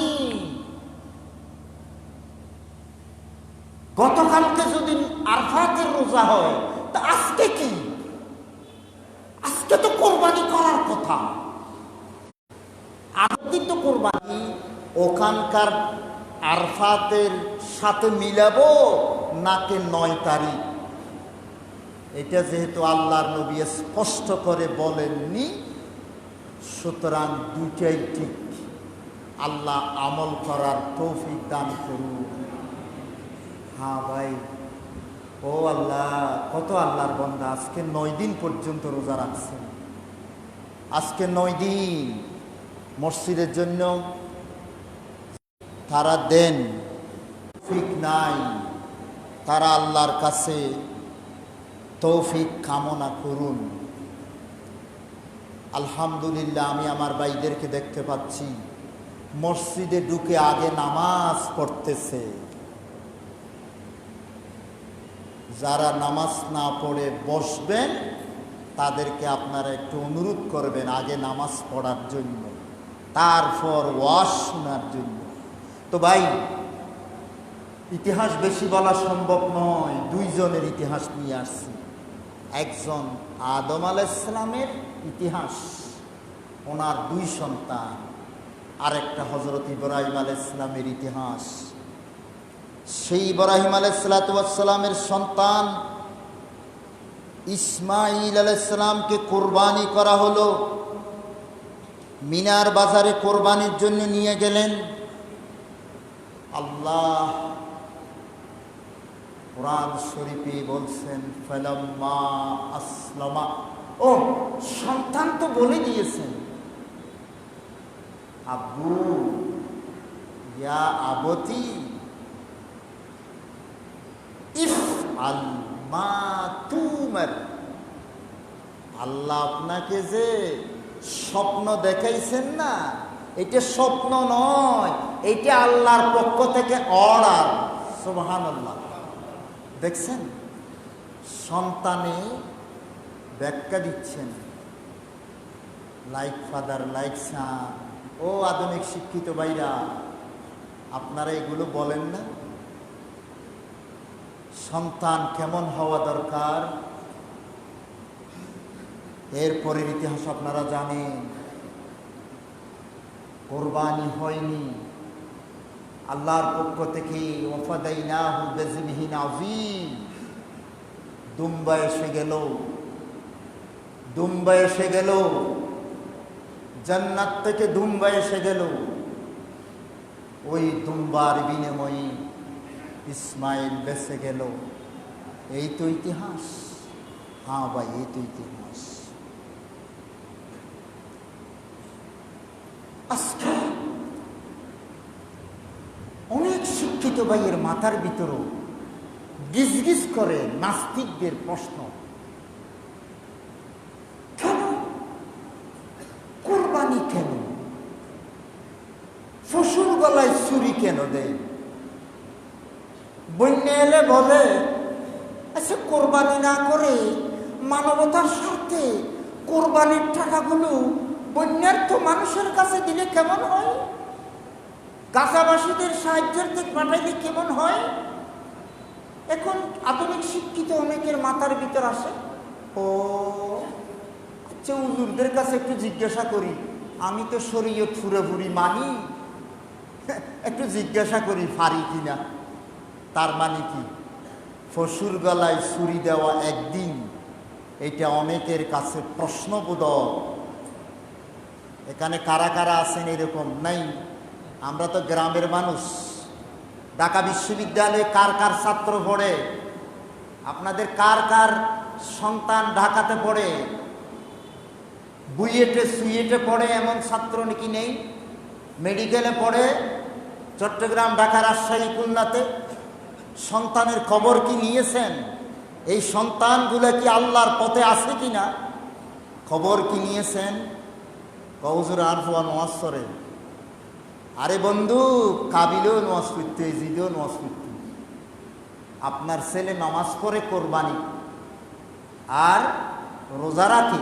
গতকালকে যদি আরফাতের রোজা হয়, তা আজকে কি? আজকে তো কোরবানি করার কথা। আজকে তো কোরবানি, ওখানকার আরফাতের সাথে মিলাবো নাকি 9 তারিখ? এটা যেহেতু আল্লাহর নবী স্পষ্ট করে বলেননি, সুতরাং দুইটাই ঠিক। আল্লাহ আমল করার তৌফিক দান করুন। হ্যাঁ ভাই, ও আল্লাহ, কত আল্লাহর বান্দা আজকে 9 দিন পর্যন্ত রোজা রাখছেন। আজকে 9 দিন মসজিদের জন্য তারা দেন, ঠিক নাই, তারা আল্লাহর কাছে তৌফিক কামনা করুন। আলহামদুলিল্লাহ, আমি আমার ভাইদেরকে দেখতে পাচ্ছি মসজিদে ঢুকে আগে নামাজ পড়তেছে। যারা নামাজ না পড়ে বসবেন তাদেরকে আপনারা একটু অনুরোধ করবেন আগে নামাজ পড়ার জন্য, তারপর ওয়াজ শোনার জন্য। তো ভাই, ইতিহাস বেশি বলা সম্ভব নয়, 2 জনের ইতিহাস নিয়ে আসছি। একজন আদম আলাইহিস সালামের ইতিহাস, ওনার 2 সন্তান, আরেকটা হযরত ইব্রাহিম আলাইহিস সালামের ইতিহাস। সেই ইব্রাহিম আলাইহিস সালামের সন্তান ইসমাঈল আলাইহিস সালামকে কোরবানি করা হলো। মিনার বাজারে কোরবানির জন্য নিয়ে গেলেন। আল্লাহ কোরআন শরীফে বলছেন, ফালাম্মা আসলামা। ও, সন্তান তো বলে দিয়েছেন, আব্বু, ইয়া আবতি ইফআল মা তুমার। আল্লাহ আপনাকে যে স্বপ্ন দেখাইছেন না, এটা স্বপ্ন নয়, এটা আল্লাহর পক্ষ থেকে অর্ডার। সুবহানাল্লাহ। দেখছেন, সন্তানে ব্যাখ্যা দিচ্ছেন, লাইক ফাদার লাইক সান। ও আধুনিক শিক্ষিত ভাইরা, আপনারা এগুলো বলেন না? সন্তান কেমন হওয়া দরকার, এরপরের ইতিহাস আপনারা জানেন। কোরবানি হয়নি, আল্লাহর পক্ষ থেকে ওয়াফাদাইনাহু বিযিবহিন আযীম। দুম্বা এসে গেল, দুম্বা এসে গেল, জান্নাত থেকে দুম্বা এসে গেল। ওই দুম্বার বিনিময়ে ইসমাইল বেঁচে গেল। এই তো ইতিহাস। হ্যাঁ ভাই, এই তো ইতিহাস। আজকে অনেক শিক্ষিত ভাইয়ের মাথার ভিতরও গিজগিজ করে নাস্তিকদের প্রশ্ন, কেন কোরবানি, কেন ফসল গলায় ছুরি কেন দেয়? বন্যা এলে বলে আচ্ছা কোরবানি না করে মানবতার স্বার্থে কোরবানির টাকাগুলো বন্যার তো মানুষের কাছে দিলে কেমন হয়? গাছাবাসীদের সাহায্যের দিক পাঠাইলে কেমন হয়? এখন আধুনিক শিক্ষিত অনেকের মাথার ভিতর আসে, ও আচ্ছা হুজুরদের কাছে একটু জিজ্ঞাসা করি, আমি তো শরীয়ত পুরোপুরি মানি, একটু জিজ্ঞাসা করি পারি কিনা। তার মানে কি ফসুর গলায় ছুরি দেওয়া একদিন, এটা অনেকের কাছে প্রশ্নবোধক। এখানে কারা কারা আছেন এরকম? নাই। আমরা তো গ্রামের মানুষ। ঢাকা বিশ্ববিদ্যালয়ে কার কার ছাত্র পড়ে? আপনাদের কার কার সন্তান ঢাকাতে পড়ে? বুয়েটে সুয়েটে পড়ে এমন ছাত্র নাকি নেই? মেডিকেলে পড়ে, চট্টগ্রাম, ঢাকা, রাজশাহী, খুলনাতে। সন্তানের খবর কি নিয়েছেন? এই সন্তানগুলো কি আল্লাহর পথে আছে কিনা খবর কি নিয়েছেন? কৌজুর আরফান ওয়াজ করে, আরে বন্ধু কাবিলেও নামাজ পড়তে, জিদেও নামাজ পড়তে। আপনার ছেলে নামাজ পড়ে কোরবানি আর রোজা রাখে,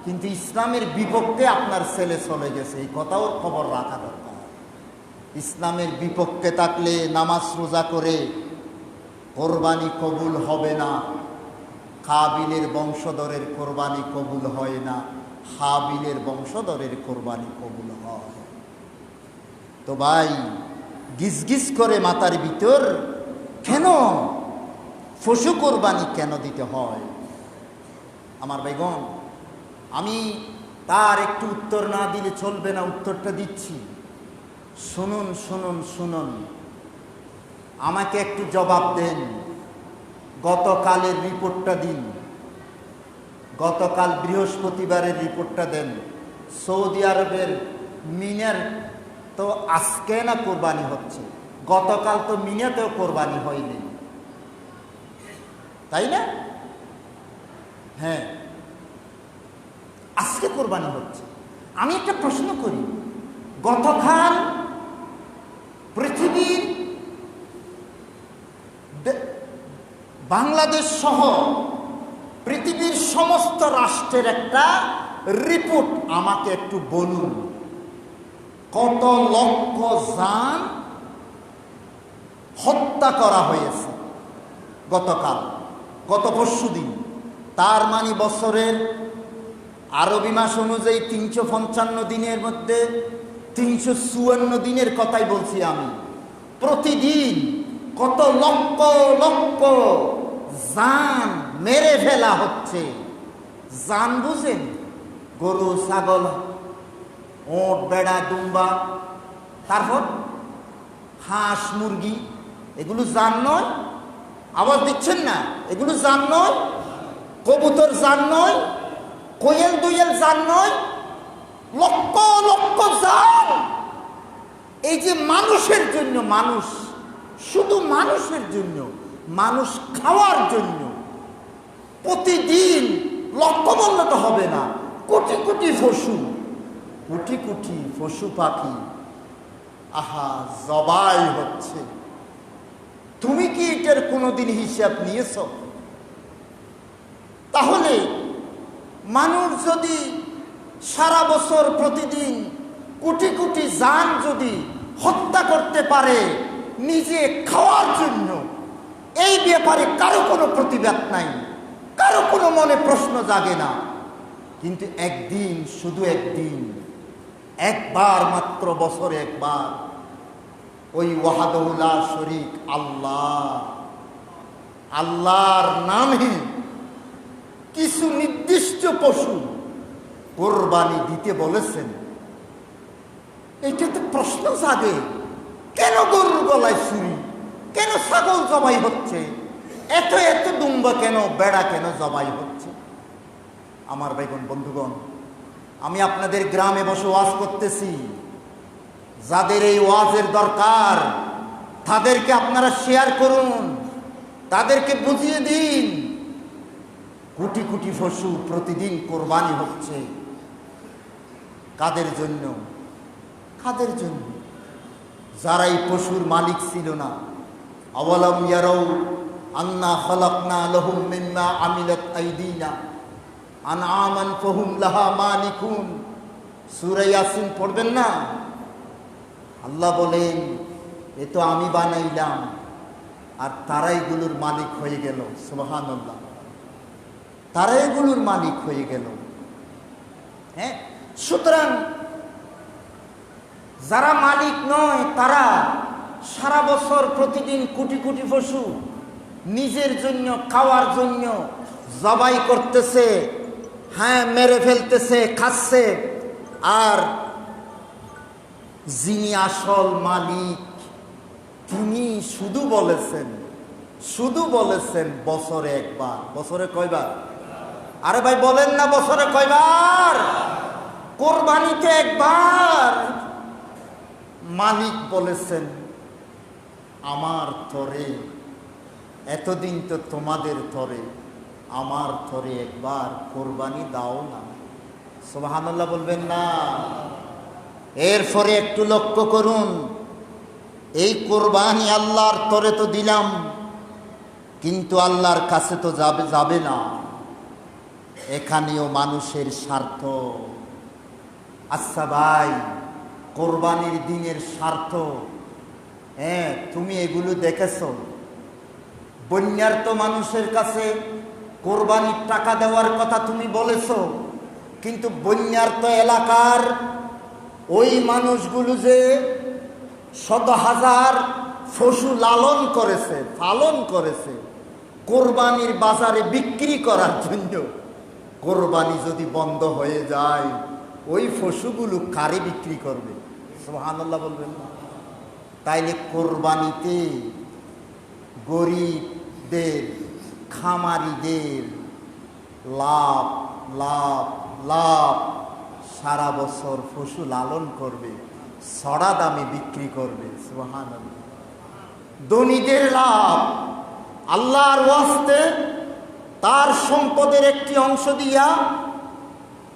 কিন্তু ইসলামের বিপক্ষে আপনার ছেলে চলে গেছে, এই কথাও খবর রাখা দরকার। ইসলামের বিপক্ষে থাকলে নামাজ রোজা করে কোরবানি কবুল হবে না। কাবিলের বংশধরের কোরবানি কবুল হয় না, হাবিলের বংশধরের কোরবানি কবুল হয়। তো ভাই গিজগিজ করে মাথার ভিতর, কেন পশু কোরবানি কেন দিতে হয়? আমার ভাইগণ, আমি তার একটু উত্তর না দিলে চলবে না, উত্তরটা দিচ্ছি। শুনুন শুনুন শুনুন, আমাকে একটু জবাব দেন। গতকালের রিপোর্টটা দিন, গতকাল বৃহস্পতিবারের রিপোর্টটা দেন। সৌদি আরবের মিনার তো আজকে না কোরবানি হচ্ছে, গতকাল তো মিনাতেও কোরবানি হয়নি, তাই না? হ্যাঁ, আজকে কোরবানি হচ্ছে। আমি একটা প্রশ্ন করি, গতকাল পৃথিবীর বাংলাদেশ সহ পৃথিবীর সমস্ত রাষ্ট্রের একটা রিপোর্ট আমাকে একটু বলুন, কত লক্ষ জান হত্যা করা হয়েছে গতকাল, গত পরশুদিন। তার মানে বছরের আরবি মাস অনুযায়ী 355 দিনের মধ্যে 354 দিনের কথাই বলছি আমি। প্রতিদিন কত লক্ষ লক্ষ জান মেরে ফেলা হচ্ছে। জান বুঝেন? গরু, ছাগল, ওট, বেড়া, দুম্বা, তারপর হাঁস, মুরগি, এগুলো জান নয়? আওয়াজ দিচ্ছেন না? এগুলো জান নয়? কবুতর জান নয়? কোয়েল দুয়েল জান নয়? লক্ষ লক্ষ জান। এই যে মানুষের জন্য, মানুষ, শুধু মানুষের জন্য, মানুষ খাওয়ার জন্য প্রতিদিন লক্ষ বললে তো হবে না, কোটি কোটি পশু, কোটি কোটি পশু পাখি আহা জবাই হচ্ছে। তুমি কি এটার কোনোদিন হিসাব নিয়েছ? তাহলে মানুষ যদি সারা বছর প্রতিদিন কোটি কোটি জান যদি হত্যা করতে পারে নিজে খাওয়ার জন্য, এই ব্যাপারে কারো কোনো প্রতিবাদ নাই, কারো কোনো মনে প্রশ্ন জাগে না। কিন্তু একদিন, শুধু একদিন, একবার মাত্র, বছরে একবার, ওই ওয়াহদাহু লা শরীক আল্লাহ, আল্লাহর নামে কিছু নির্দিষ্ট পশু কোরবানি দিতে বলেছেন। এটাতে প্রশ্ন জাগে, কেন গরুর গলায় ছুরি, কেন ছাগল জবাই হচ্ছে, এত এত দুম্বা কেন, বেড়া কেন জবাই হচ্ছে? আমার ভাইগণ বন্ধুগণ, আমি আপনাদের গ্রামে বসে ওয়াজ করতেছি। যাদের এই ওয়াজের দরকার তাদেরকে আপনারা শেয়ার করুন, তাদেরকে বুঝিয়ে দিন। কোটি কোটি পশু প্রতিদিন কোরবানি হচ্ছে, কাদের জন্য? কাদের জন্য? যারা এই পশুর মালিক ছিল না। আওয়ালাম ইয়ারাউ আন্না খালাকনা লাহুম মিম্মা আমিলাত আইদিনা আনআমান ফাহুম লাহা মালিকুন। সূরা ইয়াসিন পড়বেন না? আল্লাহ বলেন, এ তো আমি বানাইলাম, আর তারা এগুলোর মালিক হয়ে গেল। সুবহানাল্লাহ, তারা এগুলোর মালিক হয়ে গেল। হ্যাঁ, সুতরাং যারা মালিক নয় তারা সারা বছর প্রতিদিন কোটি কোটি পশু নিজের জন্য, খাওয়ার জন্য জবাই করতেছে, হ্যাঁ, মেরে ফেলতেছে, খাচ্ছে। আর যিনি আসল মালিক তিনি শুধু বলেছেন বছরে একবার। বছরে কয়বার? আরে ভাই বলেন না, বছরে কয়বার? কোরবানিতে একবার। মালিক বলেছেন, আমার তরে, এতদিন তো তোমাদের তরে, আমার তরে একবার কোরবানি দাও না। সুবহানাল্লাহ বলবেন না? এরপরে একটু লক্ষ্য করুন, এই কোরবানি আল্লাহর তরে তো দিলাম, কিন্তু আল্লাহর কাছে তো যাবে না। এখানেও মানুষের স্বার্থ। আচ্ছা ভাই, কোরবানির দিনের স্বার্থ, হ্যাঁ, তুমি এগুলো দেখেছ? বন্যার তো মানুষের কাছে কোরবানির টাকা দেওয়ার কথা তুমি বলেছ, কিন্তু বন্যার তো এলাকার ওই মানুষগুলো যে শত হাজার পশু লালন করেছে, পালন করেছে কোরবানির বাজারে বিক্রি করার জন্য, কোরবানি যদি বন্ধ হয়ে যায় ওই পশুগুলো কারে বিক্রি করবে? সুবহানাল্লাহ বলবেন না? তাইলে কোরবানিতে গরিবদের, খামারিদের লাভ লাভ লাভ। সারা বছর পশু লালন করবে, সড়া দামে বিক্রি করবে। সুবহানাল্লাহ। ধনীদের লাভ, আল্লাহর ওয়াস্তে তার সম্পদের একটি অংশ দিয়া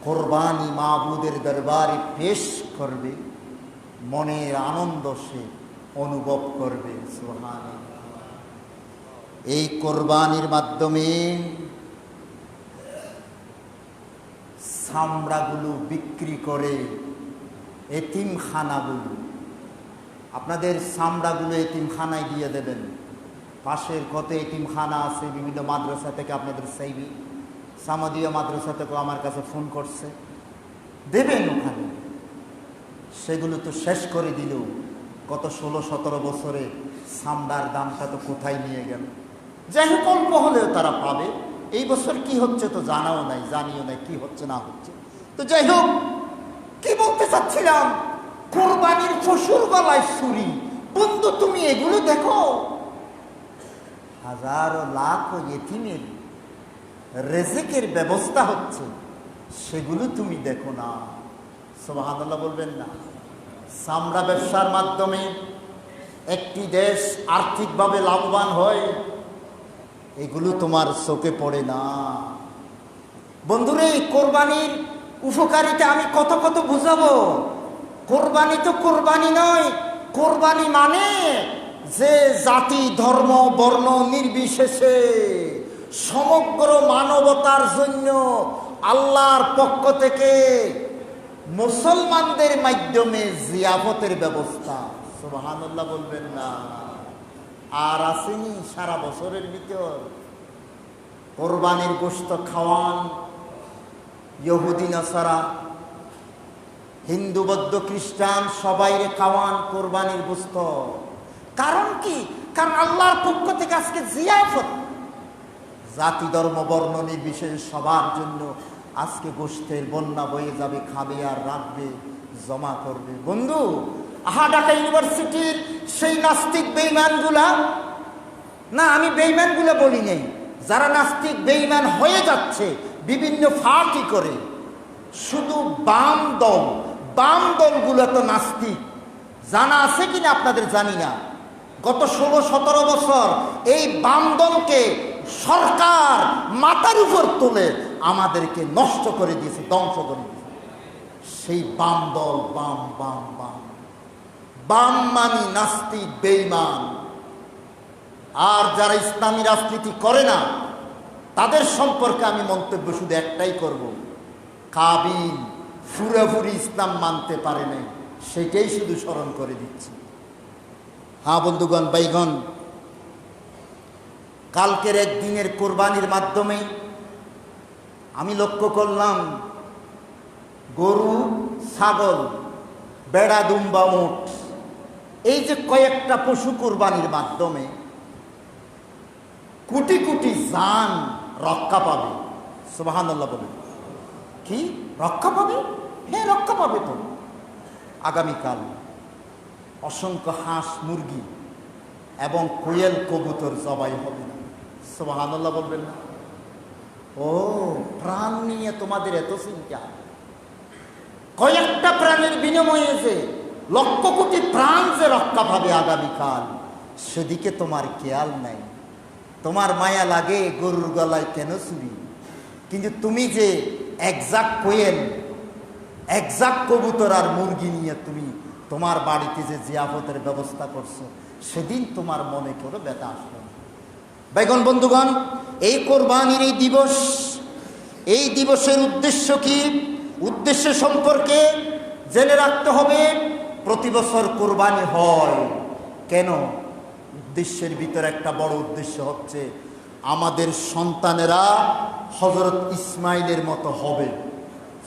কোরবানি মাবুদের দরবারে পেশ করবে, মনের আনন্দ সে অনুভব করবে। সুবহানাল্লাহ। এই কোরবানির মাধ্যমে চামড়াগুলো বিক্রি করে এতিমখানাগুলো, আপনাদের চামড়াগুলো এতিমখানায় দিয়ে দেবেন। পাশের কত এতিমখানা আছে, বিভিন্ন মাদ্রাসা থেকে আপনাদের চাইবি, সামাদিয়া মাদ্রাসা থেকেও আমার কাছে ফোন করছে, দেবেন ওখানে। সেগুলো তো শেষ করে দিল কত 16-17 বছরে, চামড়ার দামটা তো কোথায় নিয়ে গেল। যাই হোক, অল্প হলেও তারা পাবে। এই বছর কি হচ্ছে তো জানাও নাই, জানিও নাই কি হচ্ছে না হচ্ছে। তো যাই হোক, কি বলতে চাচ্ছিলাম, কোরবানির পশুর গলায় ছুরি। বন্ধু, তুমি এগুলো দেখো, হাজারো লাখ ইতিমের রিজিকের ব্যবস্থা হচ্ছে, সেগুলো তুমি দেখো না। সুবহানাল্লাহ বলবেন না? চামড়া ব্যবসার মাধ্যমে একটি দেশ আর্থিকভাবে লাভবান হয়, এগুলো তোমার চোখে পড়ে না। বন্ধুরে, কোরবানির উপকারিতা আমি কত কত বুঝাবো। কোরবানি তো কোরবানি নয়, কোরবানি মানে যে জাতি, ধর্ম, বর্ণ নির্বিশেষে সমগ্র মানবতার জন্য আল্লাহর পক্ষ থেকে মুসলমানদের মাধ্যমে জিয়াফতের ব্যবস্থা। সুবহানাল্লাহ বলবেন না? আর আসেনি সারা বছরের ভিতর কোরবানির গোশত খাওয়ান ইহুদি নাসারা, হিন্দু, বৌদ্ধ, খ্রিস্টান সবাইরে খাওয়ান কোরবানির গোশত। কারণ কি? কারণ আল্লাহর পক্ষ থেকে আজকে জিয়াফত, জাতি, ধর্ম, বর্ণ নির্বিশেষে সবার জন্য আজকে গোশতের বন্যা বয়ে যাবে, খাবে আর রাখবে, জমা করবে। বন্ধু, ঢাকা ইউনিভার্সিটির সেই নাস্তিক বেঈমানগুলা, না আমি বেঈমানগুলা বলি নেই, যারা নাস্তিক বেঈমান হয়ে যাচ্ছে বিভিন্ন ফাঁকি করে, শুধু বাম দলগুলো তো নাস্তিক। জানা আছে কিনা আপনাদের জানি না, গত 16-17 বছর এই বাম দলকে সরকার মাথার উপর তুলে আমাদেরকে নষ্ট করে দিয়েছে, ধ্বংস করে দিয়েছে। সেই বাম দল, বাম বাম বাম বাম মানি নাস্তিক বেঈমান। আর যারা ইসলামী রাজনীতি করে না তাদের সম্পর্কে আমি মন্তব্য শুধু একটাই করব, কাবিল পুরোপুরি ইসলাম মানতে পারে নাই, সেটাই শুধু স্মরণ করে দিচ্ছি। হ্যাঁ বন্ধুগণ, ভাইগণ, কালকের একদিনের কোরবানির মাধ্যমে আমি লক্ষ্য করলাম গরু, ছাগল, বেড়া, দুম্বা, উট, এই যে কয়েকটা পশু কোরবানির মাধ্যমে কোটি কোটি জান রক্ষা পাবে। সুবহানাল্লাহ বলে, কি রক্ষা পাবে? হ্যাঁ রক্ষা পাবে তো। আগামীকাল অসংখ্য হাঁস, মুরগি এবং কোয়েল, কবুতর জবাই হবে। সুবহানাল্লাহ বলবেন না? ও, প্রাণ নিয়ে তোমাদের এত চিন্তা। কয়েকটা প্রাণের বিনিময়ে যে লক্ষ কোটি প্রাণ যে রক্ষা পাবে আগামীকাল, সেদিকে তোমার খেয়াল নাই। তোমার মায়া লাগে গরুর গলায় কেন চুরি, কিন্তু তুমি যে একজাক্ট কোয়েল, একজাক্ট কবুতর আর মুরগি নিয়ে তুমি তোমার বাড়িতে যে জিয়াফতের ব্যবস্থা করছো, সেদিন তোমার মনে করে ব্যথা আসবে না। ভাইগণ, বন্ধুগণ, এই কোরবানির এই দিবস, এই দিবসের উদ্দেশ্য কি? উদ্দেশ্য সম্পর্কে জেনে রাখতে হবে। প্রতি বছর কোরবানি হয় কেন? উদ্দেশ্যের ভিতরে একটা বড় উদ্দেশ্য হচ্ছে আমাদের সন্তানেরা হযরত ইসমাইলের মতো হবে।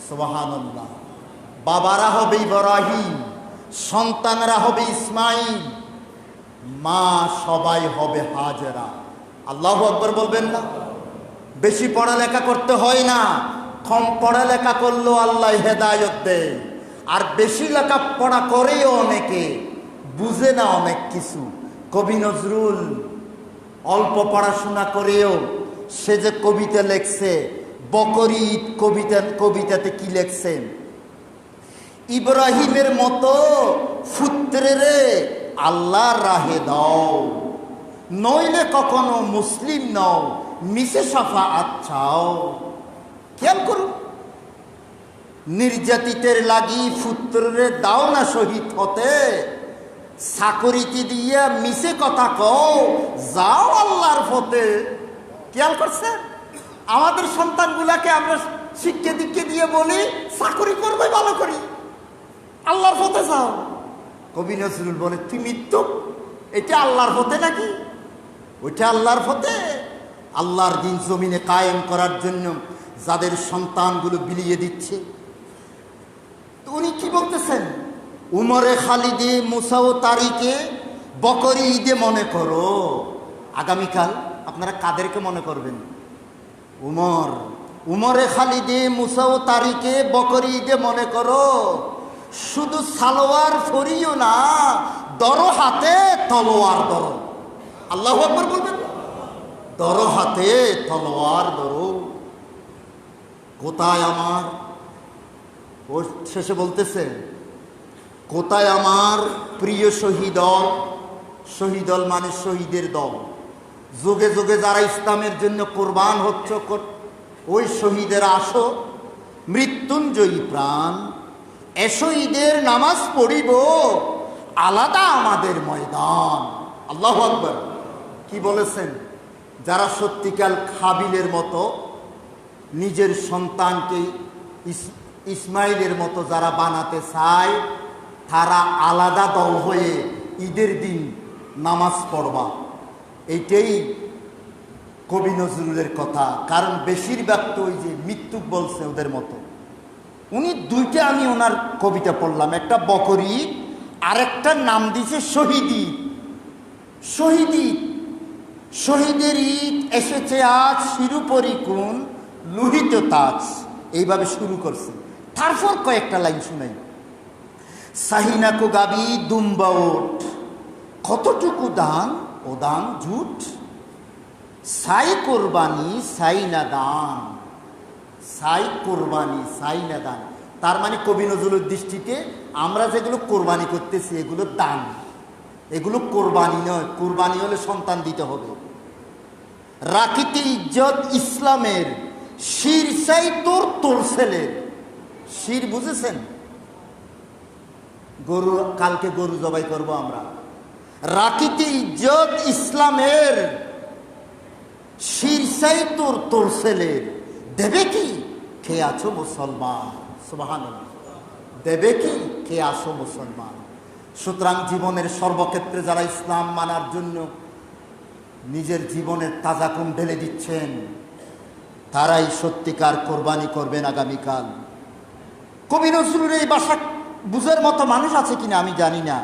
সুবহানাল্লাহ। বাবারা হবে ইব্রাহিম, সন্তানরা হবে ইসমাইল, মা সবাই হবে হাজেরা। আল্লাহু আকবার বলবেন না? বেশি পড়ালেখা করতে হয় না, কম পড়ালেখা করলেও আল্লাহ হেদায়েত দেয়। আর বেশি লেখাপড়া করেও অনেকে বুঝে না অনেক কিছু। কবি নজরুল অল্প পড়াশোনা করেও সে যে কবিতা লেখছে, বকরি ঈদ কবিতাতে কি লেখছেন? ইব্রাহিমের মতো পুত্রেরে আল্লাহর রাহে দাও, নইলে কখনো মুসলিম নও, মিশে সাফাআত চাও। খেয়াল করুন, নির্যাতিতের লাগি পুত্রেরে দাও না শহীদ হতে, চাকরিতে দিয়ে মিশে কথা কও, যাও আল্লাহর পথে। খেয়াল করছেন? আমাদের সন্তানগুলাকে আমরা শিক্ষা দীক্ষা দিয়ে বলি চাকরি করবে ভালো করি, আল্লাহর পথে যাও। কবি নজরুল বলে তুই মৃত্যু, এটা আল্লাহর পথে নাকি? ওইটা আল্লাহর পথে। আল্লাহর দিন জমিনে কায়েম করার জন্য যাদের সন্তানগুলো বিলিয়ে দিচ্ছে, তো উনি কি বলতেছেন? উমরে খালিদে, মুসা ও তারিকে বকরি ঈদে মনে করো। আগামীকাল আপনারা কাদেরকে মনে করবেন? উমরে খালিদে, মুসা ও তারিকে বকরি ঈদে মনে করো। শুধু সালোয়ার ফরিও না, দরো হাতে তলোয়ার ধরো। আল্লাহু আকবার বলবেন? দরো হাতে তলোয়ার ধরো। কোথায় আমার, ও শেষে বলতেছে, কোথায় আমার প্রিয় শহীদল? শহীদল মানে শহীদের দল। যুগে যুগে যারা ইসলামের জন্য কোরবান হচ্ছে, ওই শহীদেরা আসো, মৃত্যুঞ্জয়ী প্রাণ, এসো ঈদের নামাজ পড়িব, আলাদা আমাদের ময়দান। আল্লাহু আকবার। কি বলেছেন? যারা সত্যিকার কাবিলের মতো নিজের সন্তানকে ইসমাইলের মতো যারা বানাতে চায়, তারা আলাদা দল হয়ে ঈদের দিন নামাজ পড়বা। এইটাই কবি নজরুলের কথা। কারণ বেশিরভাগ তো ওই যে মৃত্যু বলছে ওদের মতো। উনি দুইটা, আমি ওনার কবিতা পড়লাম, একটা বকরি আর একটা নাম দিয়েছে শহীদি। শহীদি, শহীদের ঈদ এসেছে আজ, শিরুপরি কোন লোহিত তাজ, এইভাবে শুরু করছে। তারপর কয়েকটা লাইন শুনাই। সাহিনাকো গাবি দুম্বা ওঠ, কতটুকু দান ও দান ঝুট, সাই কোরবানি সাই না দান, সাই কোরবানি সাই না দান। তার মানে কবি নজরুলের দৃষ্টিতে আমরা যেগুলো কোরবানি করতেছি এগুলো দান, এগুলো কোরবানি নয়। কোরবানি হলে সন্তান দিতে হবে। রাখিতে ইজ্জত ইসলামের, শির চাই তোর ছেলের। শির বুঝেছেন? গরু, কালকে গরু জবাই করব আমরা। রাখিতে ইজ্জত ইসলামের, শির চাই তোর ছেলের। দেবে কি কে আছো মুসলমান? সুবহানাল্লাহ। দেবে কি কে আছো মুসলমান? সুতরাং জীবনের সর্বক্ষেত্রে যারা ইসলাম মানার জন্য নিজের জীবনের তাজা খুন ঢেলে দিচ্ছেন, তারাই সত্যিকার কোরবানি করবেন আগামীকাল। কবি নজরুলের এই ভাষা বুঝার মতো মানুষ আছে কিনা আমি জানি না।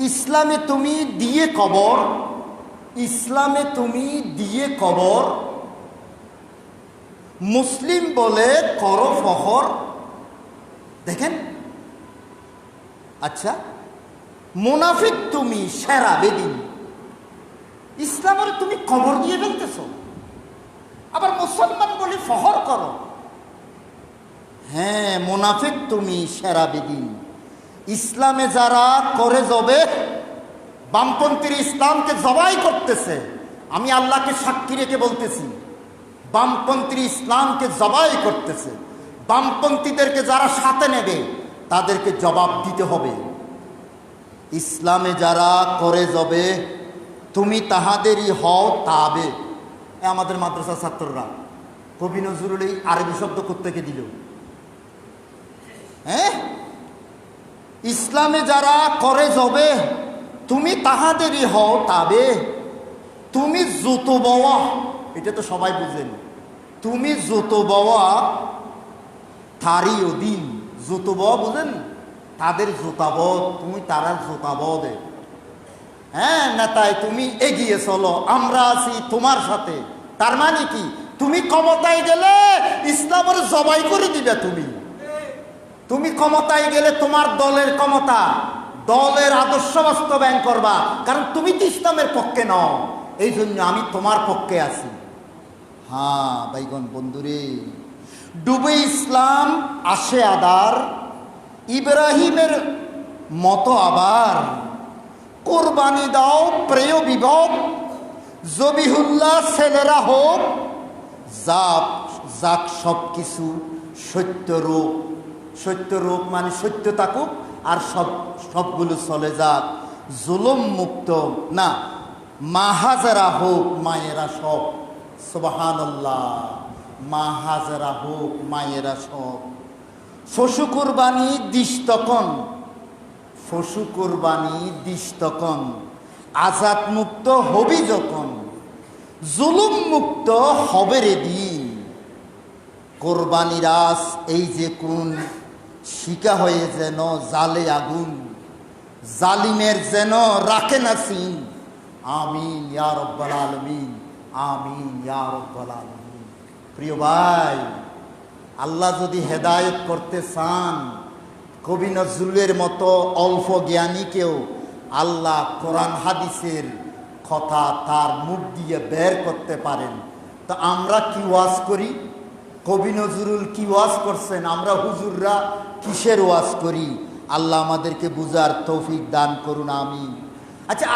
ইসলামে তুমি দিয়ে কবর, ইসলামে তুমি দিয়ে কবর, মুসলিম বলে করো ফখর। দেখেন, আচ্ছা, মুনাফিক তুমি সেরা বেদিন, ইসলামের তুমি কবর দিয়ে ফেলতেছ, আবার মুসলমান বলে ফখর করো। হ্যাঁ, মুনাফিক তুমি সেরা বেদিন। ইসলামে যারা করে যাবে, বামপন্থীর ইসলামকে জবাই করতেছে, আমি আল্লাহকে সাক্ষী রেখে বলতেছি, বামপন্থীর ইসলামকে জবাই করতেছে। বামপন্থীদেরকে যারা সাথে নেবে তাদেরকে জবাব দিতে হবে। ইসলামে যারা করে যাবে তুমি তাহাদেরই হও তাবে। আমাদের মাদ্রাসার ছাত্ররা কবি নজরুল এই আরবি শব্দ কোত্থেকে দিল? হ্যাঁ, ইসলামে যারা করে যাবে তুমি তাহাদেরই হও তাবে। তুমি জুতো বাওয়া, এটা তো সবাই বুঝেন, তুমি জুতো বাওয়া তারই অধীন। জুতো বাওয়া বুঝেন? তাদের জুতাবদ, তুমি তারা জুতাবদে। হ্যাঁ, নেতায় তুমি এগিয়ে চলো, আমরা আছি তোমার সাথে। তার মানে কি? তুমি ক্ষমতায় গেলে ইসলামের জবাই করে দিবে। তুমি ক্ষমতায় গেলে তোমার দলের ক্ষমতা, দলের আদর্শ বাস্তবায়ন করবা, কারণ তুমি তো ইসলামের পক্ষে নও। এই জন্য আমি তোমার পক্ষে আছি। হ্যাঁ ভাইগণ বন্ধুরে, ডুবে ইসলাম আসে আদার, ইব্রাহিমের মতো আবার। কোরবানি দাও প্রেয় বিভব, জবিহুল্লাহ ছেলেরা হোক, যাক সব কিছু সত্য রূপ। সত্য রূপ মানে সত্য থাকুক, আর সবগুলো চলে যাক। জুলুম মুক্ত না, মা হাজারা হোক মায়েরা সব। সুবহানাল্লাহ। মা হাজারা হোক মায়েরা সব। পশু কোরবানি দিস তখন, পশু কোরবানি দিস তখন, আজাদ মুক্ত হবি যখন, জুলুম মুক্ত হবে রে দিন। কোরবানি রাস এই যে কোন, শিকা হয়ে যেন জালে আগুন, জালিমের যেন রাখে না সিন। আমিন ইয়া রাব্বাল আলামিন, আমিন ইয়া রাব্বাল আলামিন। প্রিয় ভাই, আল্লাহ যদি হেদায়েত করতে চান, কবি নজরুলের মতো অল্প জ্ঞানীকেও আল্লাহ কোরআন হাদিসের কথা তার মুখ দিয়ে বের করতে পারেন। তো আমরা কি ওয়াজ করি? কবি নজরুল কি ওয়াজ করছেন, আমরা হুজুররা কিসের ওয়াজ করি? আল্লাহ আমাদেরকে বুঝার তৌফিক দান করুন, আমিন। আচ্ছা,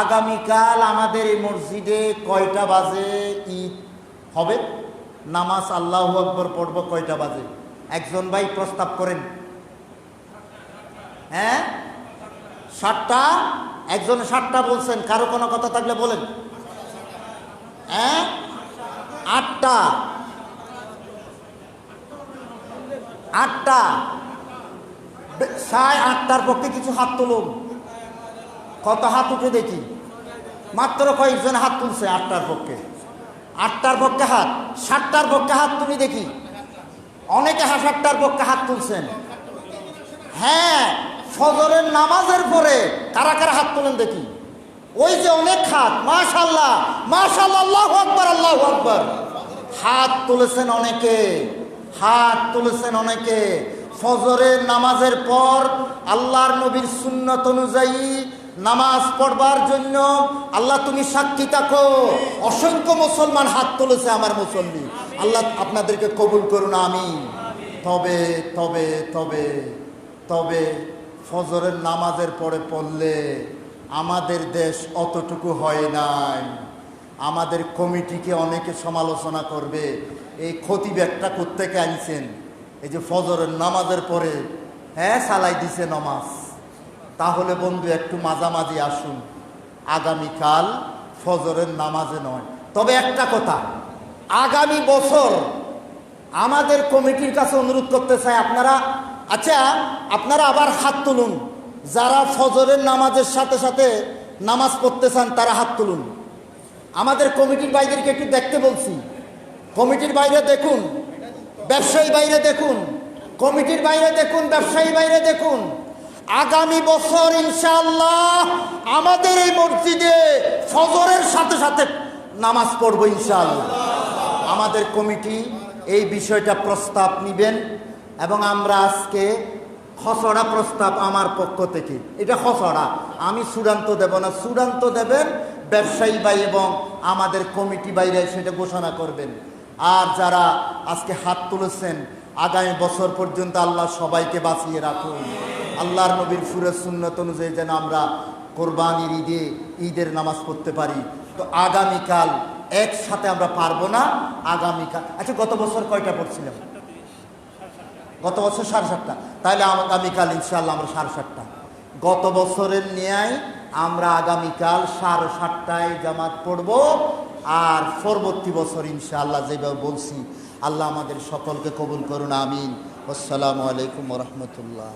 আগামীকাল আমাদের এই মসজিদে কয়টা বাজে ঈদ হবে? নামাজ আল্লাহু আকবার পড়ব কয়টা বাজে? একজন ভাই প্রস্তাব করেন। হ্যাঁ, 7টা। একজন 7টা বলছেন, কারো কোনো কথা থাকলে বলেন। হ্যাঁ, 8টা। 8টা, 8:30টার পক্ষে কিছু হাত তুলুন। কত হাত উঠে দেখি? মাত্র কয়েকজন হাত তুলছে 8টার পক্ষে। 8টার পক্ষে হাত, 7টার পক্ষে হাত তুলি দেখি। অনেকে 7টার পক্ষে হাত তুলছেন। হ্যাঁ, ফজরের নামাজের পরে কারা কারা হাত তুলেন দেখি। ওই যে অনেক হাত, মাশাআল্লাহ মাশাআল্লাহ, আল্লাহু আকবার আল্লাহু আকবার। হাত তুলেছেন অনেকে, হাত তুলেছেন অনেকে। ফজরের নামাজের পর আল্লাহর নবীর সুন্নত অনুযায়ী নামাজ পড়বার জন্য আল্লাহ তুমি সাক্ষী থাকো, অসংখ্য মুসলমান হাত তুলেছে আমার মুসল্লি। আল্লাহ আপনাদেরকে কবুল করুন, আমিন। তবে তবে তবে তবে ফজরের নামাজের পরে পড়লে আমাদের দেশ অতটুকু হয় নাই। আমাদের কমিটিকে অনেকে সমালোচনা করবে, এই খতিব একটা কোত্থেকে আনছেন, এই যে ফজরের নামাজের পরে চালাই দিছে নামাজ। তাহলে বন্ধু একটু মাঝামাঝি আসুন, আগামীকাল ফজরের নামাজে নয়। তবে একটা কথা, আগামী বছর আমাদের কমিটির কাছে অনুরোধ করতে চাই, আপনারা আবার হাত তুলুন। যারা ফজরের নামাজের সাথে সাথে নামাজ পড়তে চান তারা হাত তুলুন। আমাদের কমিটির বাইরেকে একটু দেখতে বলছি। কমিটির বাইরে দেখুন, ব্যবসায়ী বাইরে দেখুন, কমিটির বাইরে দেখুন, ব্যবসায়ী বাইরে দেখুন। আগামী বছর ইনশাআল্লাহ আমাদের এই মসজিদে ফজরের সাথে সাথে নামাজ পড়বো ইনশাআল্লাহ। আমাদের কমিটি এই বিষয়টা প্রস্তাব নিবেন এবং আমরা আজকে খসড়া প্রস্তাব আমার পক্ষ থেকে, এটা খসড়া, আমি চূড়ান্ত দেব না, চূড়ান্ত দেবেন ব্যবসায়ী ভাই এবং আমাদের কমিটি বাইরে সেটা ঘোষণা করবেন। আর যারা আজকে হাত তুলেছেন, আগামী বছর পর্যন্ত আল্লাহ সবাইকে বাঁচিয়ে রাখুন। আল্লাহর নবীর ফুরের সুন্নত অনুযায়ী যেন আমরা কোরবানির ঈদের নামাজ পড়তে পারি। তো আগামীকাল একসাথে আমরা পারবো না, আগামীকাল। আচ্ছা, গত বছর কয়টা পড়ছিলাম? গত বছর 7:30। তাহলে আগামীকাল ইনশাআল্লাহ আমরা 7:30। গত বছরের ন্যায় আমরা আগামীকাল 7:30টায় জামাত পড়ব। আর পরবর্তী বছর ইনশাআল্লাহ যেভাবে বলছি, আল্লাহ আমাদের সকলকে কবুল করুন, আমিন। আসসালামু আলাইকুম ওয়া রাহমাতুল্লাহ।